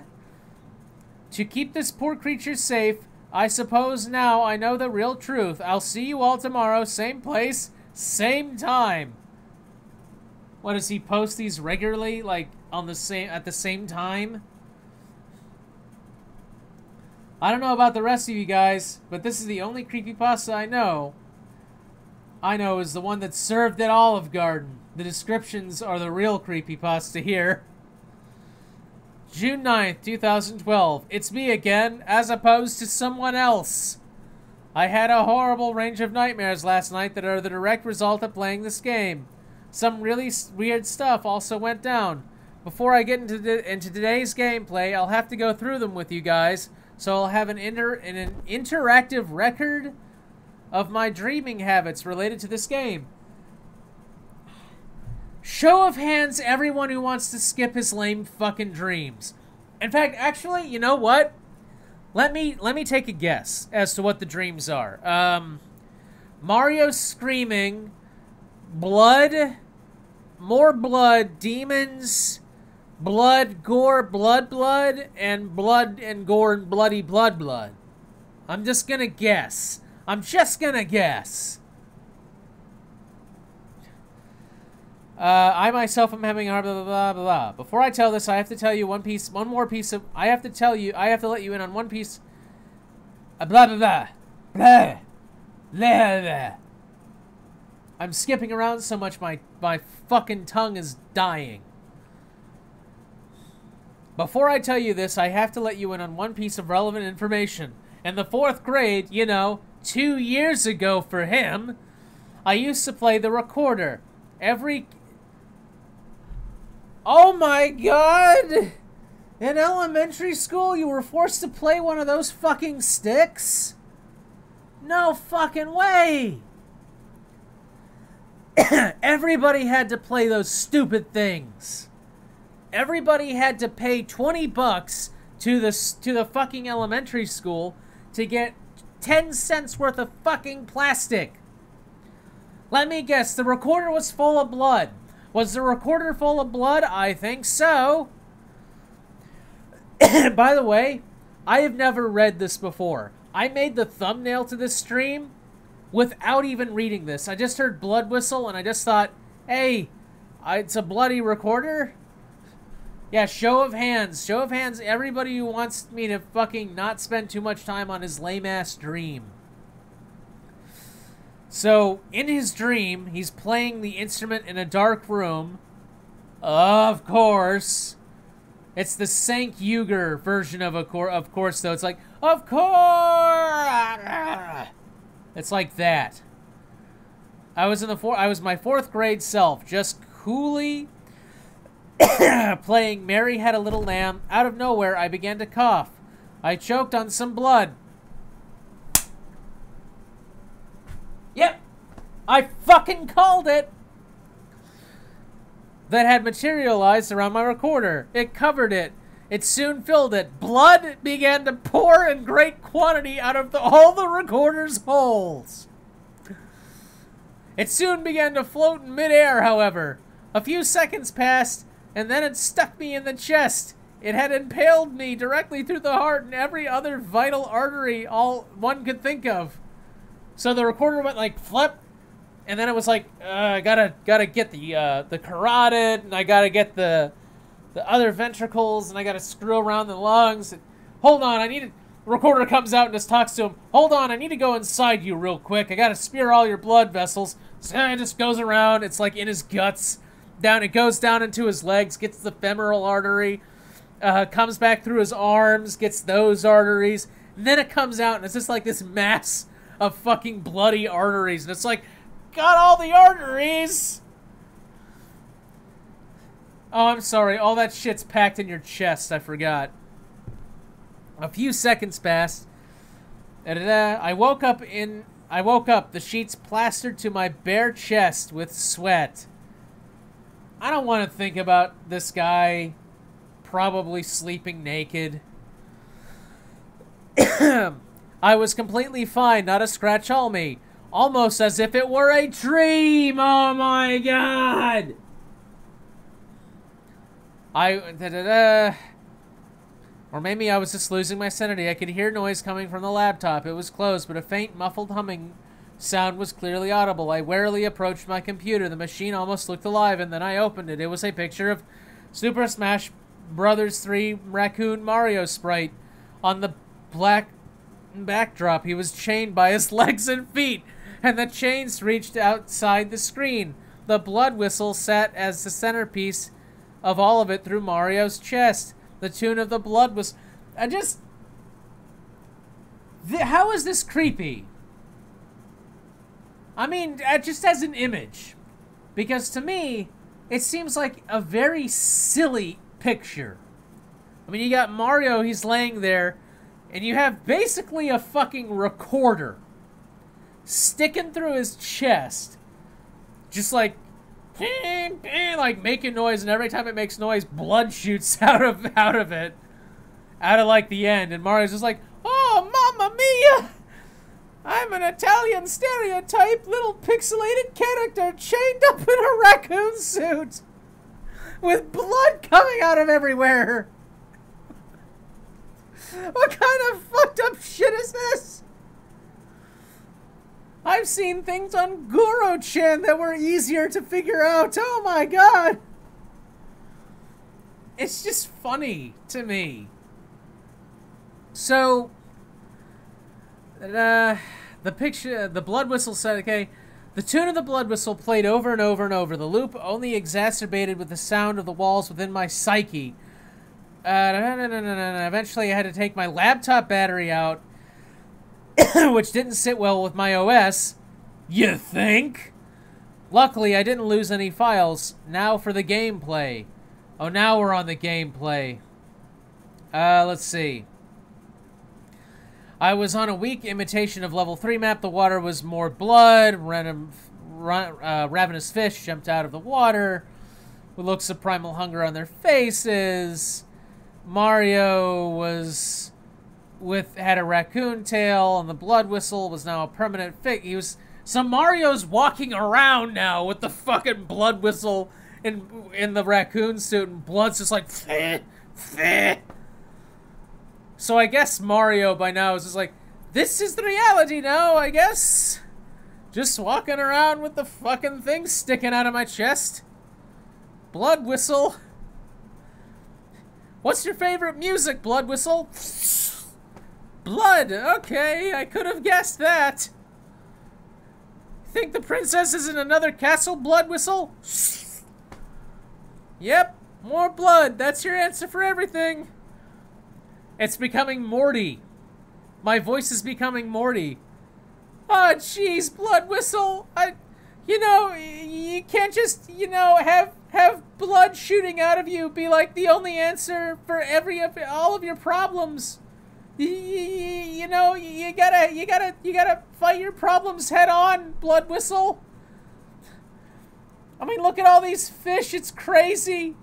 To keep this poor creature safe, I suppose now I know the real truth. I'll see you all tomorrow, same place, same time. What, does he post these regularly, like on the same at the same time? I don't know about the rest of you guys, but this is the only creepypasta I know is the one that's served at Olive Garden. The descriptions are the real creepypasta here. June 9th, 2012. It's me again, as opposed to someone else. I had a horrible range of nightmares last night that are the direct result of playing this game. Some really weird stuff also went down. Before I get into today's gameplay, I'll have to go through them with you guys, so I'll have an interactive record of my dreaming habits related to this game. Show of hands, everyone who wants to skip his lame fucking dreams. In fact, actually, you know what? Let me take a guess as to what the dreams are. Mario screaming, blood, more blood, demons, blood, gore, blood, and blood and gore and bloody blood. I'm just gonna guess. I myself am having a blah, blah, blah, blah, blah. Before I tell this, I have to tell you I have to let you in on one piece. Blah, blah, blah. Blah. Blah, blah. I'm skipping around so much, my fucking tongue is dying. Before I tell you this, I have to let you in on one piece of relevant information. In the 4th grade, 2 years ago for him, I used to play the recorder. Oh my god! In elementary school, you were forced to play one of those fucking sticks? No fucking way! Everybody had to play those stupid things. Everybody had to pay 20 bucks to the fucking elementary school to get 10 cents worth of fucking plastic. Let me guess, the recorder was full of blood. Was the recorder full of blood? I think so. By the way, I have never read this before. I made the thumbnail to this stream without even reading this. I just heard blood whistle and I just thought, hey, it's a bloody recorder? Yeah, show of hands. Show of hands, everybody who wants me to fucking not spend too much time on his lame-ass dream. So, in his dream, he's playing the instrument in a dark room. Of course. It's the Sank Uger version of course, though. It's like, of course! It's like that. I was my 4th grade self, just coolly playing Mary Had a Little Lamb. Out of nowhere, I began to cough. I choked on some blood. Yep, I fucking called it! That had materialized around my recorder. It covered it. It soon filled it. Blood began to pour in great quantity out of all the recorder's holes. It soon began to float in midair, however. A few seconds passed, and then it stuck me in the chest. It had impaled me directly through the heart and every other vital artery all one could think of. So the recorder went like flip, and then it was like, I gotta get the carotid, and I gotta get the other ventricles, and I gotta screw around the lungs. And, hold on, the recorder comes out and just talks to him. Hold on, I need to go inside you real quick. I gotta spear all your blood vessels. So it just goes around. It's like in his guts. It goes down into his legs, gets the femoral artery, comes back through his arms, gets those arteries, and then it comes out, and it's just like this mass of fucking bloody arteries, and it's like, got all the arteries! Oh, I'm sorry, all that shit's packed in your chest, I forgot. A few seconds passed, I woke up, the sheets plastered to my bare chest with sweat. I don't want to think about this guy probably sleeping naked. I was completely fine, not a scratch on me. Almost as if it were a dream. Oh my god! Or maybe I was just losing my sanity. I could hear noise coming from the laptop. It was closed, but a faint, muffled humming sound was clearly audible. I warily approached my computer. The machine almost looked alive, and then I opened it. It was a picture of Super Smash Bros. 3 Raccoon Mario sprite. On the black backdrop, he was chained by his legs and feet, and the chains reached outside the screen. The blood whistle sat as the centerpiece of all of it through Mario's chest. the tune of the blood was... I just... How is this creepy? I mean, just as an image. Because to me, it seems like a very silly picture. I mean, you got Mario, he's laying there, and you have basically a fucking recorder sticking through his chest. Just like making noise, and every time it makes noise, blood shoots out of it. Out of, like, the end. And Mario's just like, oh, mamma mia! I'm an Italian stereotype little pixelated character chained up in a raccoon suit with blood coming out of everywhere. What kind of fucked up shit is this? I've seen things on Goro-chan that were easier to figure out. Oh my god. It's just funny to me. So, the picture, the blood whistle said, okay, the tune of the blood whistle played over and over and over. The loop only exacerbated with the sound of the walls within my psyche. Eventually I had to take my laptop battery out, which didn't sit well with my OS. You think? Luckily, I didn't lose any files. Now for the gameplay. Oh, now we're on the gameplay. Let's see. I was on a weak imitation of level 3 map. The water was more blood. Ravenous fish jumped out of the water with looks of primal hunger on their faces. Mario had a raccoon tail, and the blood whistle was now a permanent fix. So Mario's walking around now with the fucking blood whistle in the raccoon suit, and blood's just like, feh, feh. So I guess Mario by now is just like, this is the reality now, I guess. Just walking around with the fucking thing sticking out of my chest. Blood whistle. What's your favorite music, blood whistle? Blood, okay, I could have guessed that. Think the princess is in another castle, blood whistle? Yep, more blood, that's your answer for everything. It's becoming Morty. My voice is becoming Morty. Oh, jeez, blood whistle. You can't just, have blood shooting out of you be like the only answer for all of your problems. You gotta fight your problems head on, blood whistle. I mean, look at all these fish. It's crazy.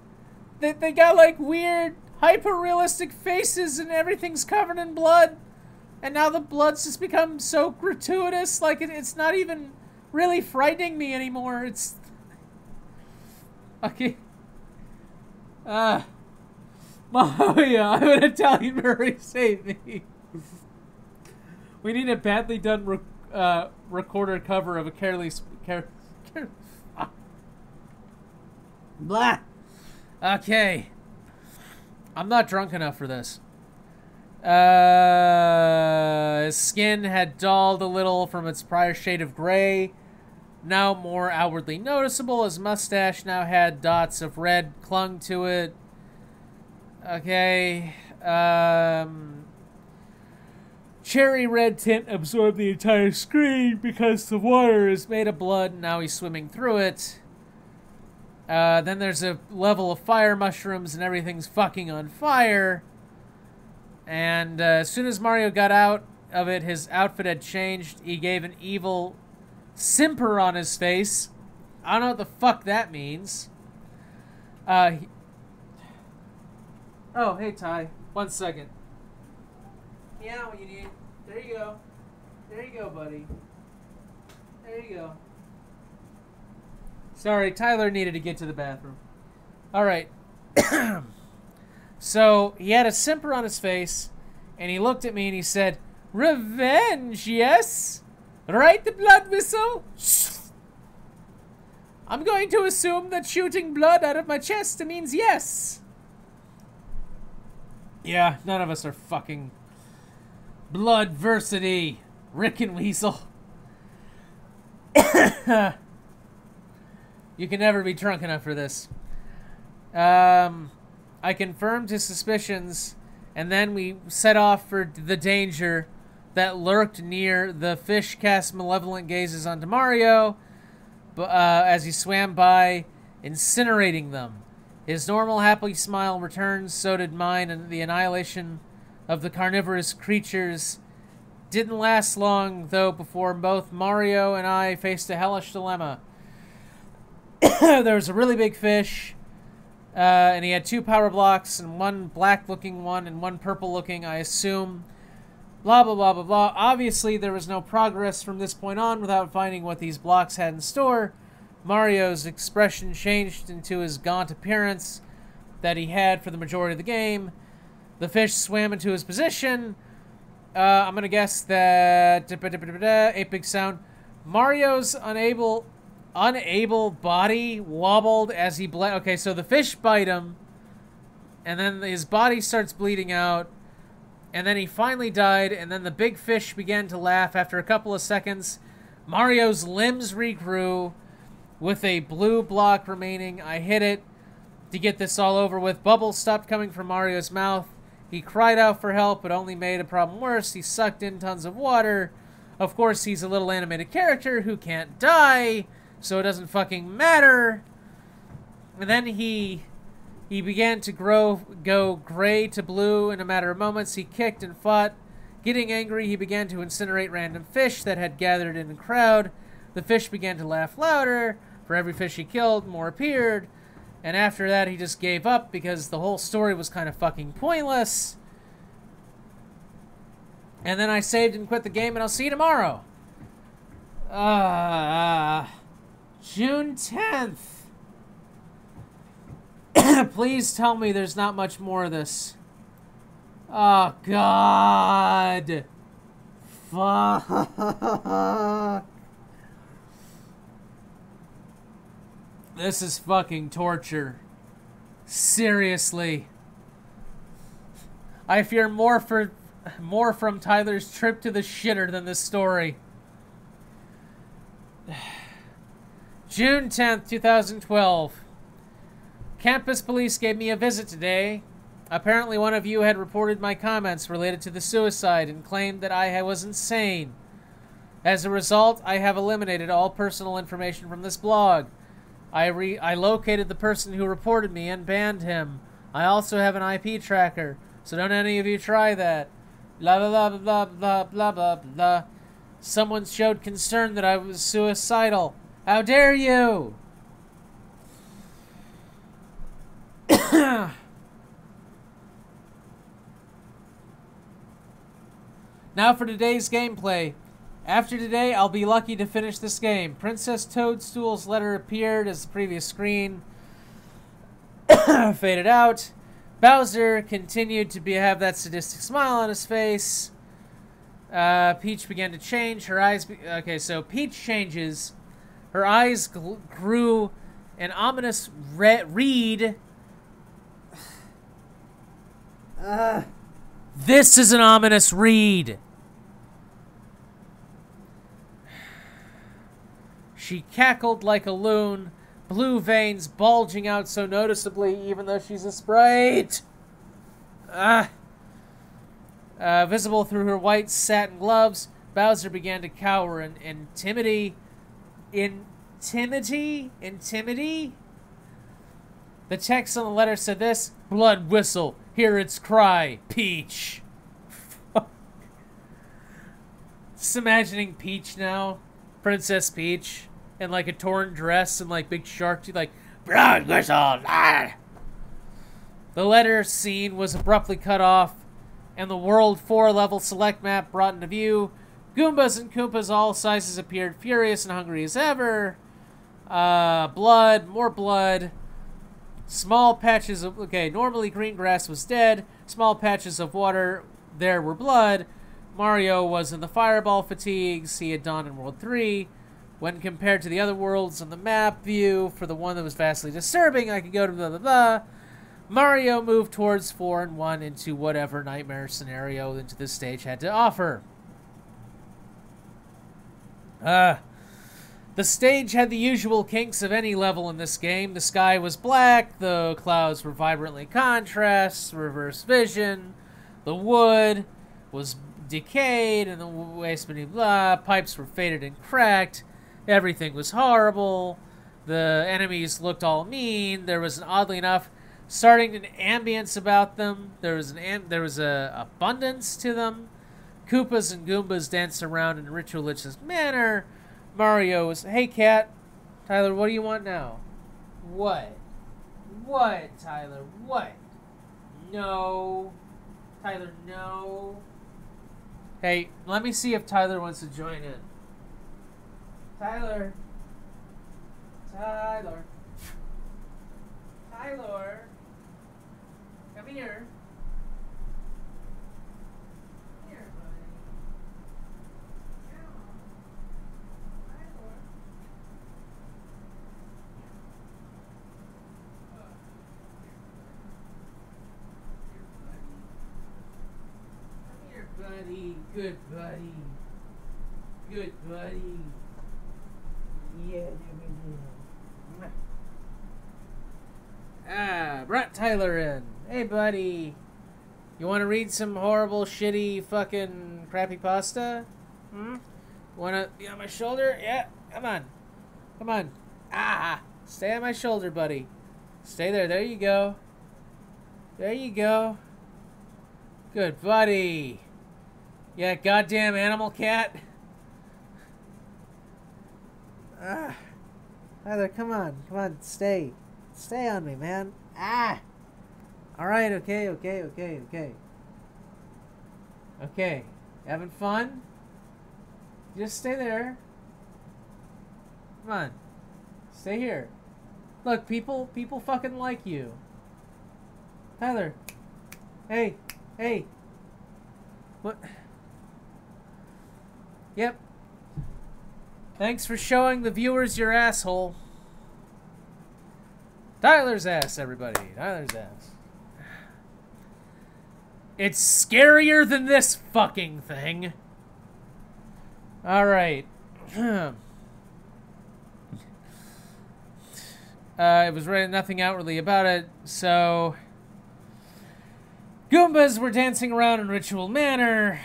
They got like weird, hyper-realistic faces, and everything's covered in blood. And now the blood's just become so gratuitous, like it's not even really frightening me anymore. It's okay. Oh yeah, I'm an Italian Murray, save me. We need a badly done recorder cover of a blah. Okay. I'm not drunk enough for this. His skin had dulled a little from its prior shade of gray, now more outwardly noticeable. His mustache now had dots of red clung to it. Okay. Cherry red tint absorbed the entire screen because the water is made of blood, and now he's swimming through it. Then there's a level of fire mushrooms, and everything's fucking on fire. And as soon as Mario got out of it, his outfit had changed. He gave an evil simper on his face. I don't know what the fuck that means. Oh, hey, Ty. 1 second. Yeah, what you need. There you go. There you go, buddy. There you go. Sorry, Tyler needed to get to the bathroom. All right. So he had a simper on his face, and he looked at me and he said, "Revenge, yes? Right, the blood whistle? I'm going to assume that shooting blood out of my chest means yes." Yeah, none of us are fucking bloodversity, Rick and Weasel. You can never be drunk enough for this. I confirmed his suspicions, and then we set off for the danger that lurked near. The fish cast malevolent gazes onto Mario as he swam by, incinerating them. His normal happy smile returns, so did mine, and the annihilation of the carnivorous creatures didn't last long, though, before both Mario and I faced a hellish dilemma. There was a really big fish, and he had 2 power blocks, and one black-looking one and one purple-looking, I assume. Blah, blah, blah, blah, blah. Obviously, there was no progress from this point on without finding what these blocks had in store. Mario's expression changed into his gaunt appearance that he had for the majority of the game. The fish swam into his position. I'm going to guess that... 8 big sound. Mario's unable body wobbled as he bled. Okay, so the fish bite him, and then his body starts bleeding out, and then he finally died, and then the big fish began to laugh. After a couple of seconds, Mario's limbs regrew with a blue block remaining. I hit it to get this all over with. Bubbles stopped coming from Mario's mouth. He cried out for help, but only made a problem worse. He sucked in tons of water. Of course, he's a little animated character who can't die, so it doesn't fucking matter. And then he began to go gray to blue in a matter of moments. He kicked and fought. Getting angry, he began to incinerate random fish that had gathered in a crowd. The fish began to laugh louder. For every fish he killed, more appeared. And after that, he just gave up because the whole story was kind of fucking pointless. And then I saved and quit the game, and I'll see you tomorrow. June 10th. Please tell me there's not much more of this. Oh, God. Fuck. This is fucking torture. Seriously. I fear more from Tyler's trip to the shitter than this story. June 10th, 2012. Campus police gave me a visit today. Apparently one of you had reported my comments related to the suicide and claimed that I was insane. As a result, I have eliminated all personal information from this blog. I located the person who reported me and banned him. I also have an IP tracker, so don't any of you try that. Blah, blah, blah, blah, blah, blah, blah, blah. Someone showed concern that I was suicidal. How dare you? Now for today's gameplay. After today, I'll be lucky to finish this game. Princess Toadstool's letter appeared as the previous screen faded out. Bowser continued to have that sadistic smile on his face. Peach began to change. Her eyes... Okay, so Peach changes. Her eyes grew an ominous reed. This is an ominous reed. She cackled like a loon, blue veins bulging out so noticeably even though she's a sprite. Visible through her white satin gloves, Bowser began to cower and intimidate. The text on the letter said this: blood whistle, hear its cry, Peach. Just imagining Peach now, Princess Peach, in like a torn dress and like big shark teeth, like, blood whistle. Ah! The letter scene was abruptly cut off, and the World 4 level select map brought into view. Goombas and Koopas all sizes appeared, furious and hungry as ever. Blood, more blood. Small patches of... Okay, normally green grass was dead. Small patches of water there were blood. Mario was in the fireball fatigues he had donned in World 3. When compared to the other worlds on the map view, for the one that was vastly disturbing, I could go to blah blah blah. Mario moved towards 4 and 1 into whatever nightmare scenario into this stage had to offer. The The stage had the usual kinks of any level in this game. The sky was black, the clouds were vibrantly contrast, reverse vision, the wood was decayed, and the waste beneath pipes were faded and cracked. Everything was horrible. The enemies looked all mean. There was an, oddly enough, starting an ambience about them. There was a abundance to them. Koopas and Goombas danced around in a ritualistic manner. Mario was, hey cat, Tyler, what do you want now? What? What, Tyler? What? No. Tyler, no. Hey, let me see if Tyler wants to join in. Tyler. Tyler. Tyler. Come here. Come here, buddy. Come on. Tyler. Come here, buddy. Good buddy. Good buddy. Yeah, brought Tyler in. Hey, buddy. You want to read some horrible, shitty, fucking CrappyPasta? Want to be on my shoulder? Yeah, come on. Come on. Stay on my shoulder, buddy. Stay there. There you go. There you go. Good buddy. Yeah, goddamn animal cat. Tyler, come on. Come on, stay. Stay on me, man. Alright, okay. Okay. Having fun? Just stay there. Come on. Stay here. Look, people fucking like you. Tyler. Hey. What? Yep. Thanks for showing the viewers your asshole. Tyler's ass, everybody. Tyler's ass. It's scarier than this fucking thing. Alright. It was really nothing outwardly about it, so... Goombas were dancing around in ritual manner.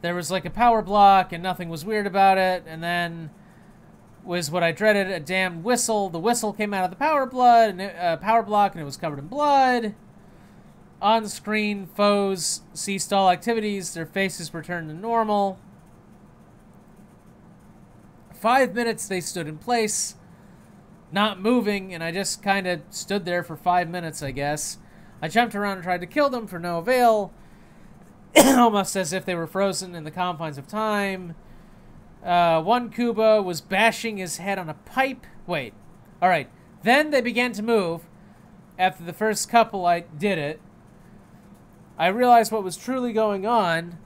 There was like a power block and nothing was weird about it. And then was what I dreaded, a damn whistle. The whistle came out of the power block and it was covered in blood. On screen, foes ceased all activities. Their faces returned to normal. 5 minutes they stood in place, not moving, and I just kind of stood there for 5 minutes, I guess. I jumped around and tried to kill them for no avail, almost as if they were frozen in the confines of time. One Koopa was bashing his head on a pipe. Wait. Alright. Then they began to move. After the first couple, I did it. I realized what was truly going on.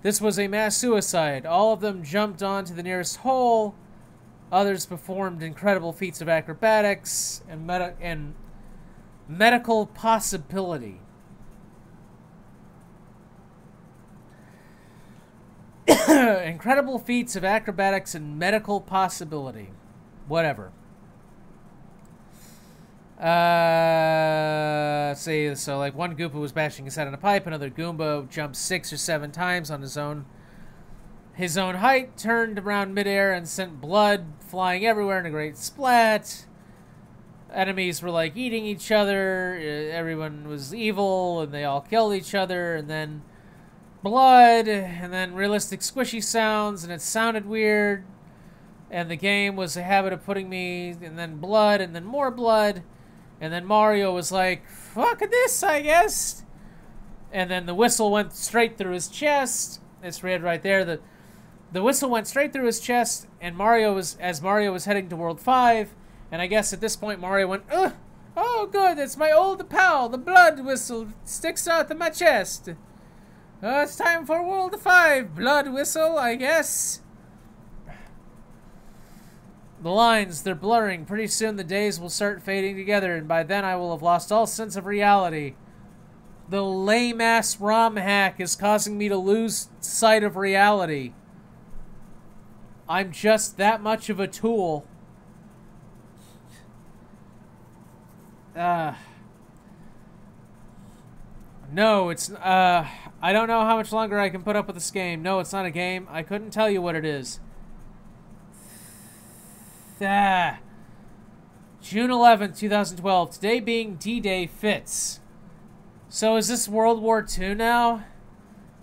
This was a mass suicide. All of them jumped onto the nearest hole. Others performed incredible feats of acrobatics and medical possibility. Incredible feats of acrobatics and medical possibility. Whatever. See, so like one Goomba was bashing his head on a pipe, another Goomba jumped 6 or 7 times on his own height, turned around midair and sent blood flying everywhere in a great splat. Enemies were like eating each other, everyone was evil, and they all killed each other, and then blood, and then realistic squishy sounds, and it sounded weird, and the game was a habit of putting me, and then blood, and then more blood, and then Mario was like, fuck this, I guess, and then the whistle went straight through his chest. It's red right there. The whistle went straight through his chest, and as Mario was heading to World 5, and I guess at this point Mario went, ugh, oh good, it's my old pal, the blood whistle sticks out of my chest. It's time for World 5, blood whistle, I guess. The lines, they're blurring. Pretty soon the days will start fading together, and by then I will have lost all sense of reality. The lame-ass ROM hack is causing me to lose sight of reality. I'm just that much of a tool. No, it's, I don't know how much longer I can put up with this game. No, it's not a game. I couldn't tell you what it is. June 11th, 2012. Today being D-Day fits. So is this World War II now?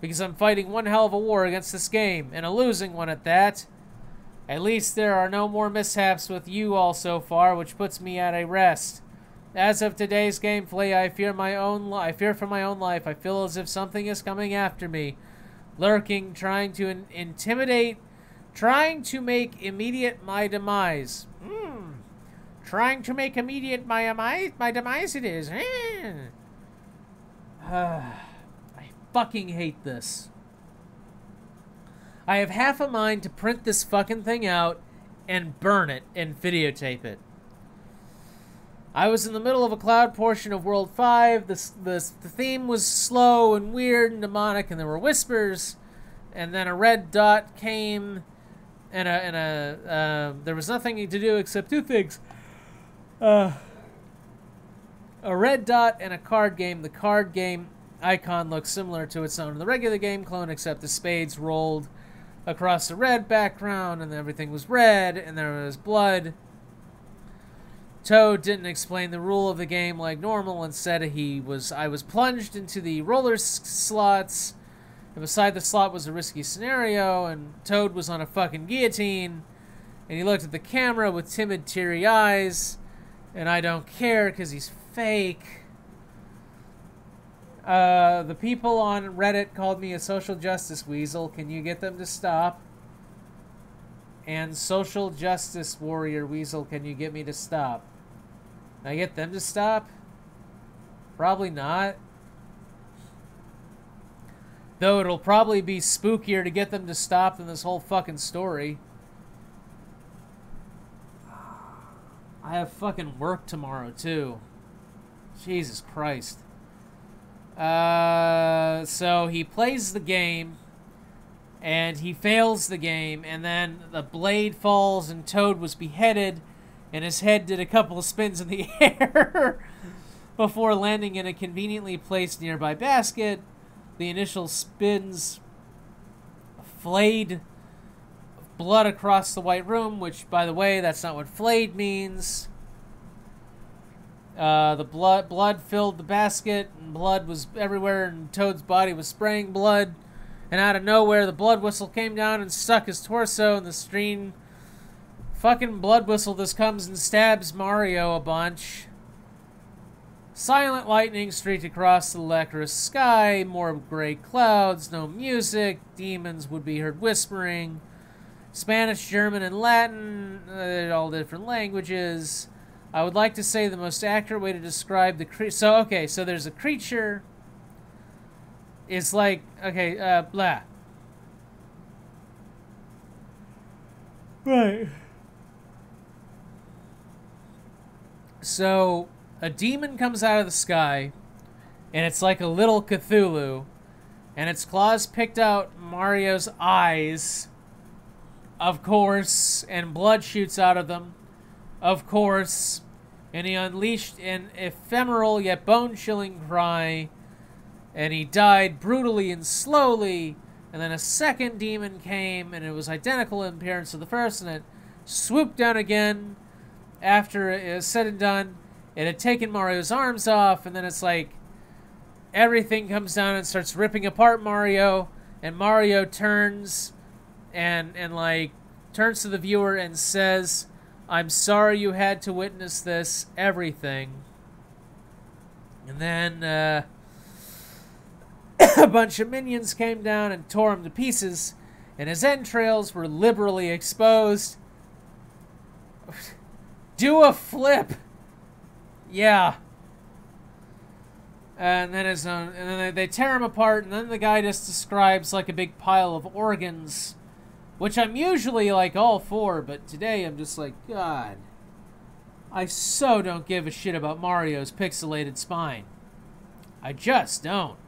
Because I'm fighting one hell of a war against this game, and a losing one at that. At least there are no more mishaps with you all so far, which puts me at a rest. As of today's gameplay, I fear for my own life. I feel as if something is coming after me, lurking, trying to intimidate, trying to make immediate my demise. Trying to make immediate my demise it is. I fucking hate this. I have half a mind to print this fucking thing out and burn it and videotape it. I was in the middle of a cloud portion of World 5. The theme was slow and weird and demonic, and there were whispers. And then a red dot came, and there was nothing to do except two things. A red dot and a card game. The card game icon looks similar to its own in the regular game clone, except the spades rolled across the red background, and everything was red, and there was blood. Toad didn't explain the rule of the game like normal. Instead, I was plunged into the roller slots, and beside the slot was a risky scenario, and Toad was on a fucking guillotine, and he looked at the camera with timid, teary eyes, and I don't care because he's fake. The people on Reddit called me a social justice weasel. Can you get them to stop? And social justice warrior weasel, can you get me to stop? Can I get them to stop? Probably not. Though it'll probably be spookier to get them to stop than this whole fucking story. I have fucking work tomorrow, too. Jesus Christ. So he plays the game, and he fails the game, and then the blade falls, and Toad was beheaded, and his head did a couple of spins in the air before landing in a conveniently placed nearby basket. The initial spins flayed blood across the white room, which, by the way, that's not what flayed means. The blood filled the basket, and blood was everywhere, and Toad's body was spraying blood. And out of nowhere, the blood whistle came down and stuck his torso, and the screen fucking blood whistle just comes and stabs Mario a bunch. Silent lightning streaked across the lecherous sky, more gray clouds, no music, demons would be heard whispering. Spanish, German, and Latin, all different languages. I would like to say the most accurate way to describe the creature. So, okay, so there's a creature. It's like, okay, blah. Right. So, a demon comes out of the sky, and it's like a little Cthulhu, and its claws picked out Mario's eyes, of course, and blood shoots out of them, of course, and he unleashed an ephemeral yet bone-chilling cry, and he died brutally and slowly, and then a second demon came, and it was identical in appearance to the first, and it swooped down again after it was said and done. It had taken Mario's arms off, and then it's like everything comes down and starts ripping apart Mario, and Mario turns and like turns to the viewer and says, "I'm sorry you had to witness this, everything." And then a bunch of minions came down and tore him to pieces, and his entrails were liberally exposed. Do a flip. Yeah. And then they tear him apart, and then the guy just describes like a big pile of organs, which I'm usually like all for, but today I'm just like, God, I so don't give a shit about Mario's pixelated spine. I just don't.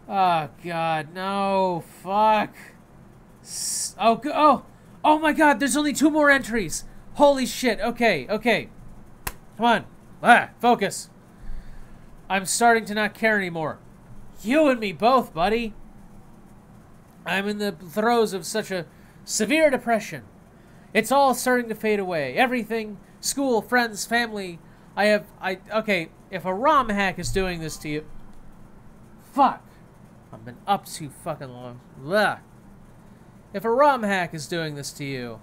Oh, God, no, fuck. Oh, Oh my god, there's only 2 more entries. Holy shit. Okay, okay. Come on. Focus. I'm starting to not care anymore. You and me both, buddy. I'm in the throes of such a severe depression. It's all starting to fade away. Everything, school, friends, family. Okay, if a ROM hack is doing this to you, fuck. I've been up too fucking long. Blah. If a ROM hack is doing this to you,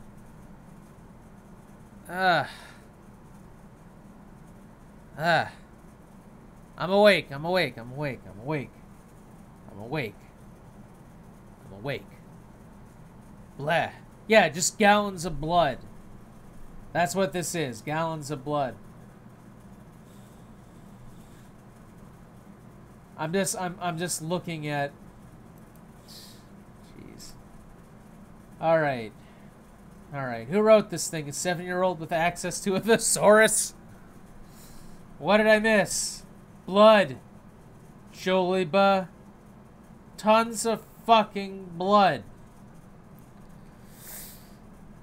I'm awake, I'm awake, I'm awake, I'm awake. I'm awake. I'm awake. Blah. Yeah, just gallons of blood. That's what this is. Gallons of blood. I'm just looking at... Jeez. Alright. Alright. Who wrote this thing? A 7-year-old with access to a thesaurus? What did I miss? Blood. Joliba. Tons of fucking blood.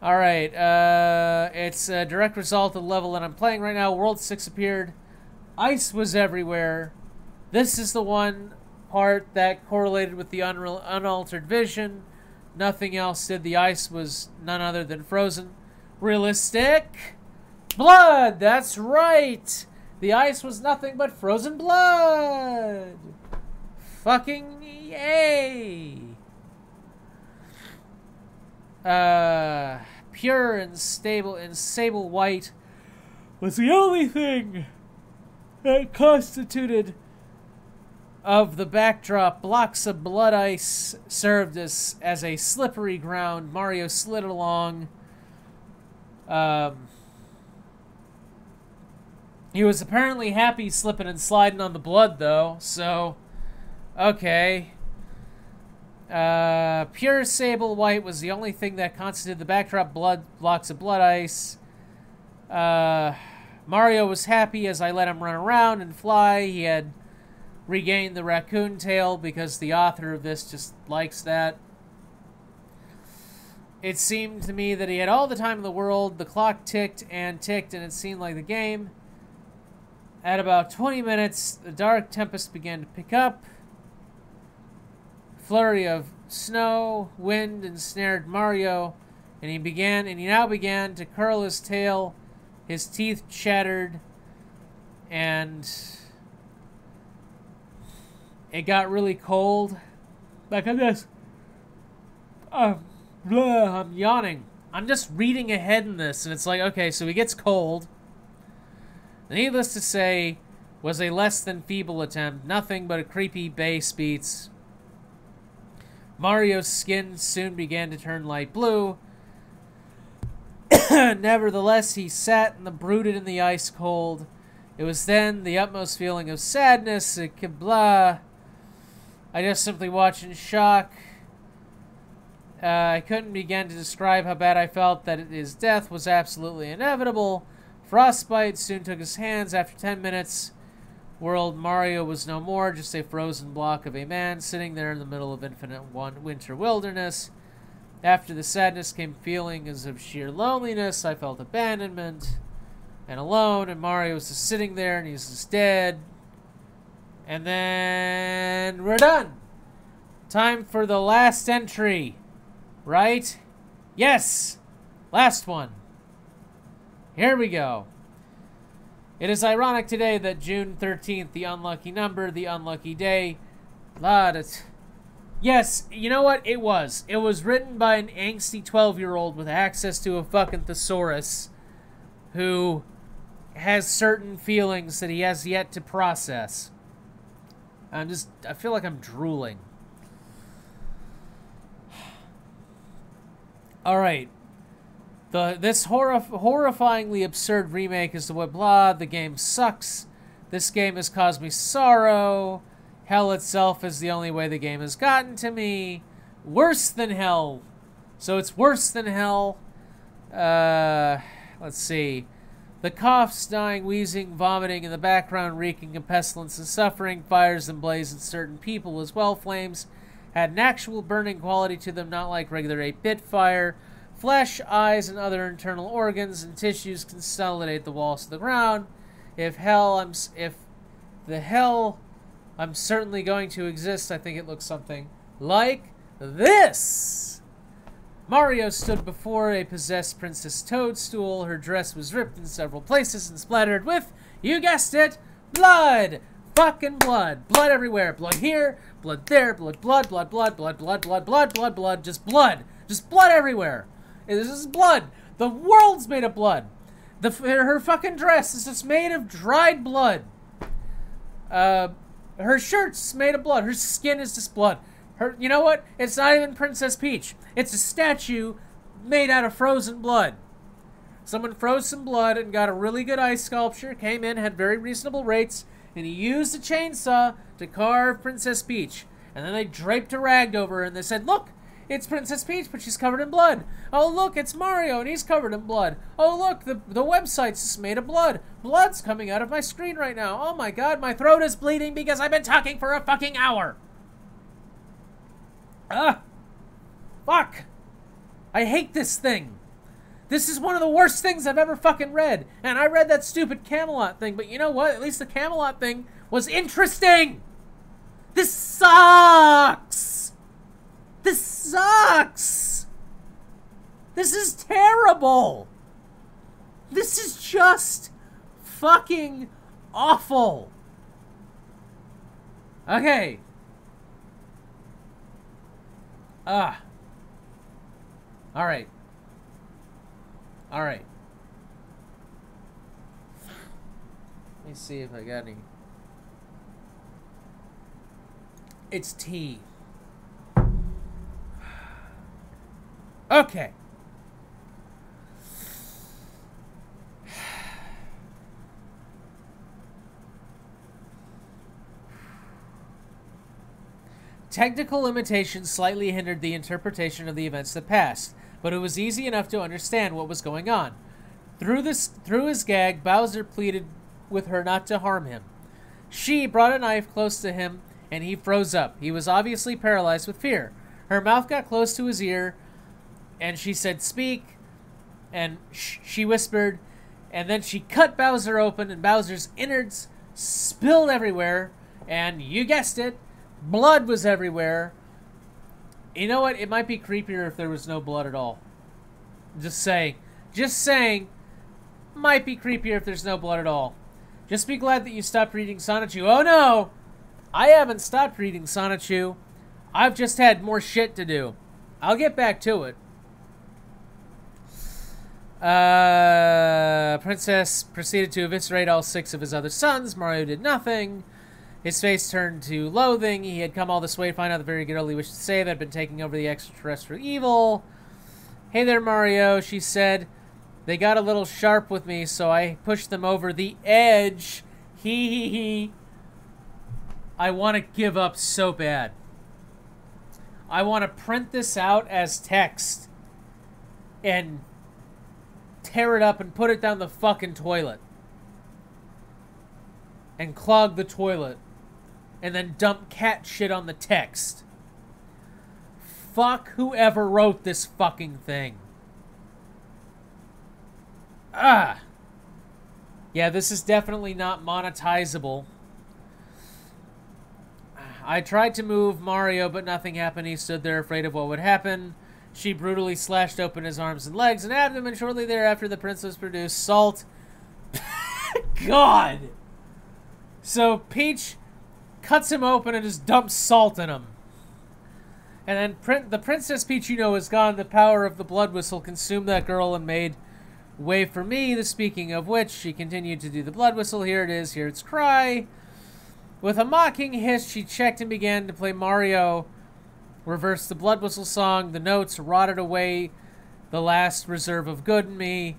Alright, it's a direct result of the level that I'm playing right now. World 6 appeared. Ice was everywhere. This is the one part that correlated with the unaltered vision. Nothing else did. The ice was none other than frozen. Realistic. Blood! That's right! The ice was nothing but frozen blood! Fucking yay! Pure and stable and sable white was the only thing that constituted of the backdrop. Blocks of blood ice served as a slippery ground. Mario slid along. He was apparently happy slipping and sliding on the blood, though, so okay. Pure sable white was the only thing that constituted the backdrop. Blocks of blood ice. Mario was happy as I let him run around and fly. He had regained the raccoon tail because the author of this just likes that. It seemed to me that he had all the time in the world. The clock ticked and ticked, and it seemed like the game. At about 20 minutes, the dark tempest began to pick up. Flurry of snow, wind ensnared Mario, and he now began to curl his tail. His teeth chattered, and it got really cold. Like I'm yawning. I'm just reading ahead in this, and it's like, okay, so he gets cold. Needless to say, was a less than feeble attempt. Nothing but a creepy bass beats. Mario's skin soon began to turn light blue. Nevertheless, he sat and brooded in the ice cold. It was then the utmost feeling of sadness. Blah. I just simply watched in shock. I couldn't begin to describe how bad I felt. That his death was absolutely inevitable. Frostbite soon took his hands. After 10 minutes, world Mario was no more, just a frozen block of a man sitting there in the middle of infinite winter wilderness. After the sadness came feelings of sheer loneliness. I felt abandonment and alone, and Mario was just sitting there, and he's just dead. And then we're done. Time for the last entry, right? Yes, last one. Here we go. It is ironic today that June 13th, the unlucky number, the unlucky day. Yes, you know what? It was. It was written by an angsty 12-year-old with access to a fucking thesaurus who has certain feelings that he has yet to process. I feel like I'm drooling. All right. This horrifyingly absurd remake is the what blah. The game sucks. This game has caused me sorrow. Hell itself is the only way the game has gotten to me. Worse than hell. So it's worse than hell. Let's see. The coughs, dying, wheezing, vomiting in the background, reeking of pestilence and suffering, fires and blazes certain people as well. Flames had an actual burning quality to them, not like regular 8-bit fire. Flesh, eyes, and other internal organs and tissues consolidate the walls of the ground. If the hell I'm certainly going to exist, I think it looks something like this. Mario stood before a possessed Princess Toadstool. Her dress was ripped in several places and splattered with, you guessed it, blood. Fucking blood. Blood everywhere. Blood here, blood there, blood, blood, blood, blood, blood, blood, blood, blood, blood, blood, just blood. Just blood everywhere. This is blood. The world's made of blood. Her fucking dress is just made of dried blood. Her shirt's made of blood. Her skin is just blood. You know what? It's not even Princess Peach. It's a statue made out of frozen blood. Someone froze some blood and got a really good ice sculpture, came in, had very reasonable rates, and he used a chainsaw to carve Princess Peach. And then they draped a rag over her and they said, look, it's Princess Peach, but she's covered in blood. Oh, look, it's Mario, and he's covered in blood. Oh, look, the website's just made of blood. Blood's coming out of my screen right now. Oh, my God, my throat is bleeding because I've been talking for a fucking hour. Fuck. I hate this thing. This is one of the worst things I've ever fucking read. And I read that stupid Camelot thing, but you know what? At least the Camelot thing was interesting. This sucks. This sucks. This is terrible. This is just fucking awful. Okay. All right. All right. Let me see if I got any. It's tea. Okay. Technical limitations slightly hindered the interpretation of the events that passed, but it was easy enough to understand what was going on. Through his gag, Bowser pleaded with her not to harm him. She brought a knife close to him, and he froze up. He was obviously paralyzed with fear. Her mouth got close to his ear, and she said, speak, and she whispered, and then she cut Bowser open, and Bowser's innards spilled everywhere, and you guessed it, blood was everywhere. You know what? It might be creepier if there was no blood at all. Just saying. Just saying. Might be creepier if there's no blood at all. Just be glad that you stopped reading Sonichu. Oh no! I haven't stopped reading Sonichu. I've just had more shit to do. I'll get back to it. Princess proceeded to eviscerate all 6 of his other sons. Mario did nothing. His face turned to loathing. He had come all this way to find out the very girl he wished to save had been taking over the extraterrestrial evil. Hey there, Mario, she said. They got a little sharp with me, so I pushed them over the edge. Hee. I want to give up so bad. I want to print this out as text and tear it up and put it down the fucking toilet. And clog the toilet. And then dump cat shit on the text. Fuck whoever wrote this fucking thing. Yeah, this is definitely not monetizable. I tried to move Mario, but nothing happened. He stood there afraid of what would happen. She brutally slashed open his arms and legs and abdomen. Shortly thereafter, the princess produced salt. God! So Peach cuts him open and just dumps salt in him. And then the Princess Peach you know is gone. The power of the blood whistle consumed that girl and made way for me. The speaking of which, she continued to do the blood whistle. Here it is. Here it's cry. With a mocking hiss, she checked and began to play Mario. Reversed the blood whistle song. The notes rotted away the last reserve of good in me.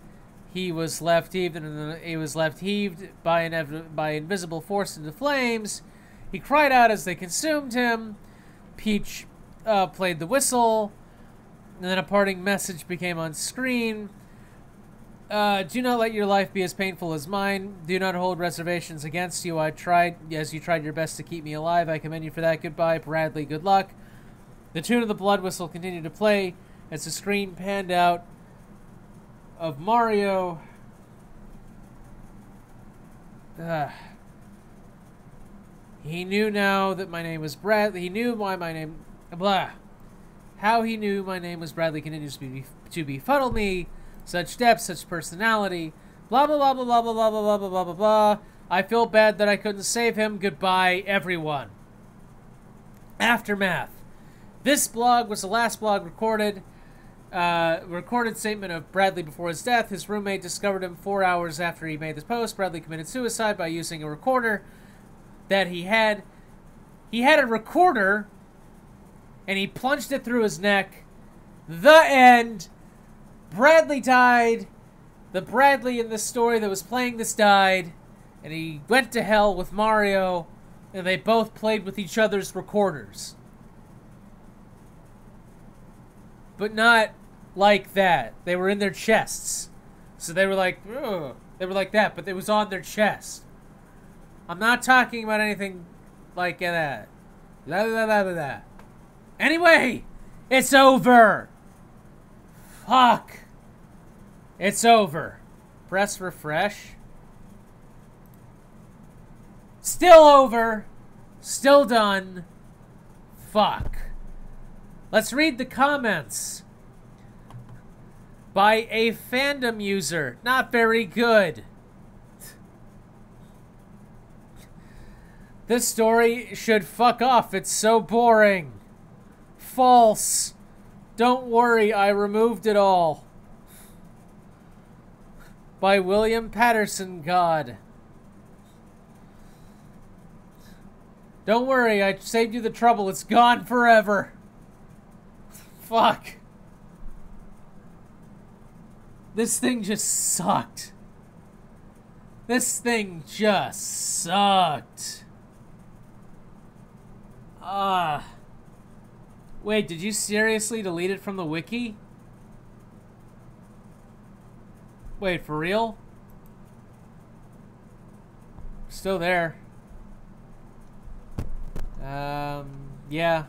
He was left heaved, and he was left heaved by invisible force into flames. He cried out as they consumed him. Peach played the whistle, and then a parting message became on screen. Do not let your life be as painful as mine. Do not hold reservations against you. As you tried your best to keep me alive. I commend you for that. Goodbye, Bradley. Good luck. The tune of the blood whistle continued to play as the screen panned out of Mario. He knew now that my name was Bradley. He knew why my name... Blah. How he knew my name was Bradley continues to befuddle me. Such depth, such personality. Blah, blah, blah, blah, blah, blah, blah, blah, blah, blah, blah, blah. I feel bad that I couldn't save him. Goodbye, everyone. Aftermath. This blog was the last blog recorded. Recorded statement of Bradley before his death. His roommate discovered him 4 hours after he made this post. Bradley committed suicide by using a recorder that he had. He had a recorder, and he plunged it through his neck. The end. Bradley died. The Bradley in this story that was playing this died. And he went to hell with Mario, and they both played with each other's recorders. But not like that. They were in their chests. So they were like, ugh. They were like that, but it was on their chest. I'm not talking about anything like that. Blah, blah, blah, blah, blah. Anyway, it's over. Fuck. It's over. Press refresh. Still over. Still done. Fuck. Let's read the comments. By a fandom user. Not very good. This story should fuck off. It's so boring. False. Don't worry, I removed it all. By William Patterson God. Don't worry, I saved you the trouble. It's gone forever. Fuck. This thing just sucked. This thing just sucked. Wait, did you seriously delete it from the wiki? Wait, for real? Still there. Yeah.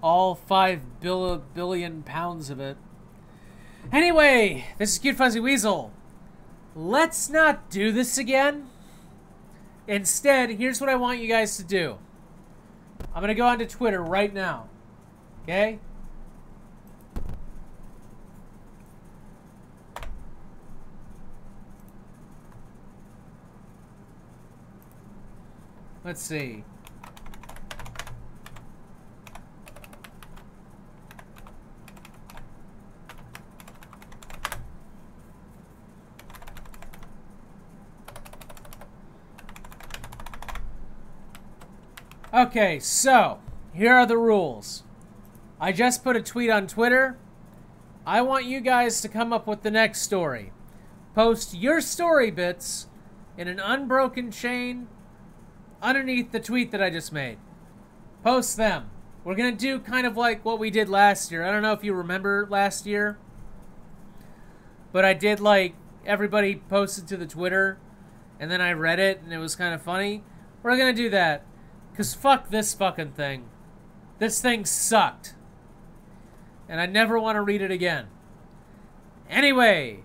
All 5 billion pounds of it. Anyway, this is Cute Fuzzy Weasel. Let's not do this again. Instead, here's what I want you guys to do. I'm going to go onto Twitter right now. Okay? Let's see. Okay, so here are the rules. I just put a tweet on Twitter. I want you guys to come up with the next story. Post your story bits in an unbroken chain underneath the tweet that I just made. Post them. We're going to do kind of like what we did last year. I don't know if you remember last year, but I did like everybody posted to the Twitter and then I read it and it was kind of funny. We're going to do that. Because fuck this fucking thing. This thing sucked. And I never want to read it again. Anyway,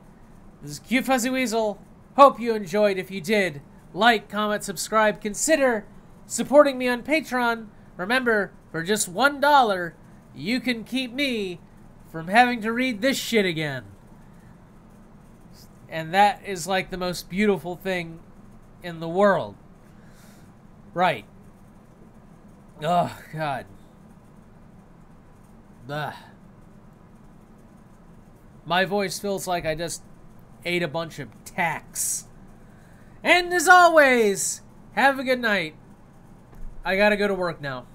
this is Cute Fuzzy Weasel. Hope you enjoyed. If you did, like, comment, subscribe. Consider supporting me on Patreon. Remember, for just $1, you can keep me from having to read this shit again. And that is like the most beautiful thing in the world. Right. Oh, God. Ugh. My voice feels like I just ate a bunch of tacks. And as always, have a good night. I gotta go to work now.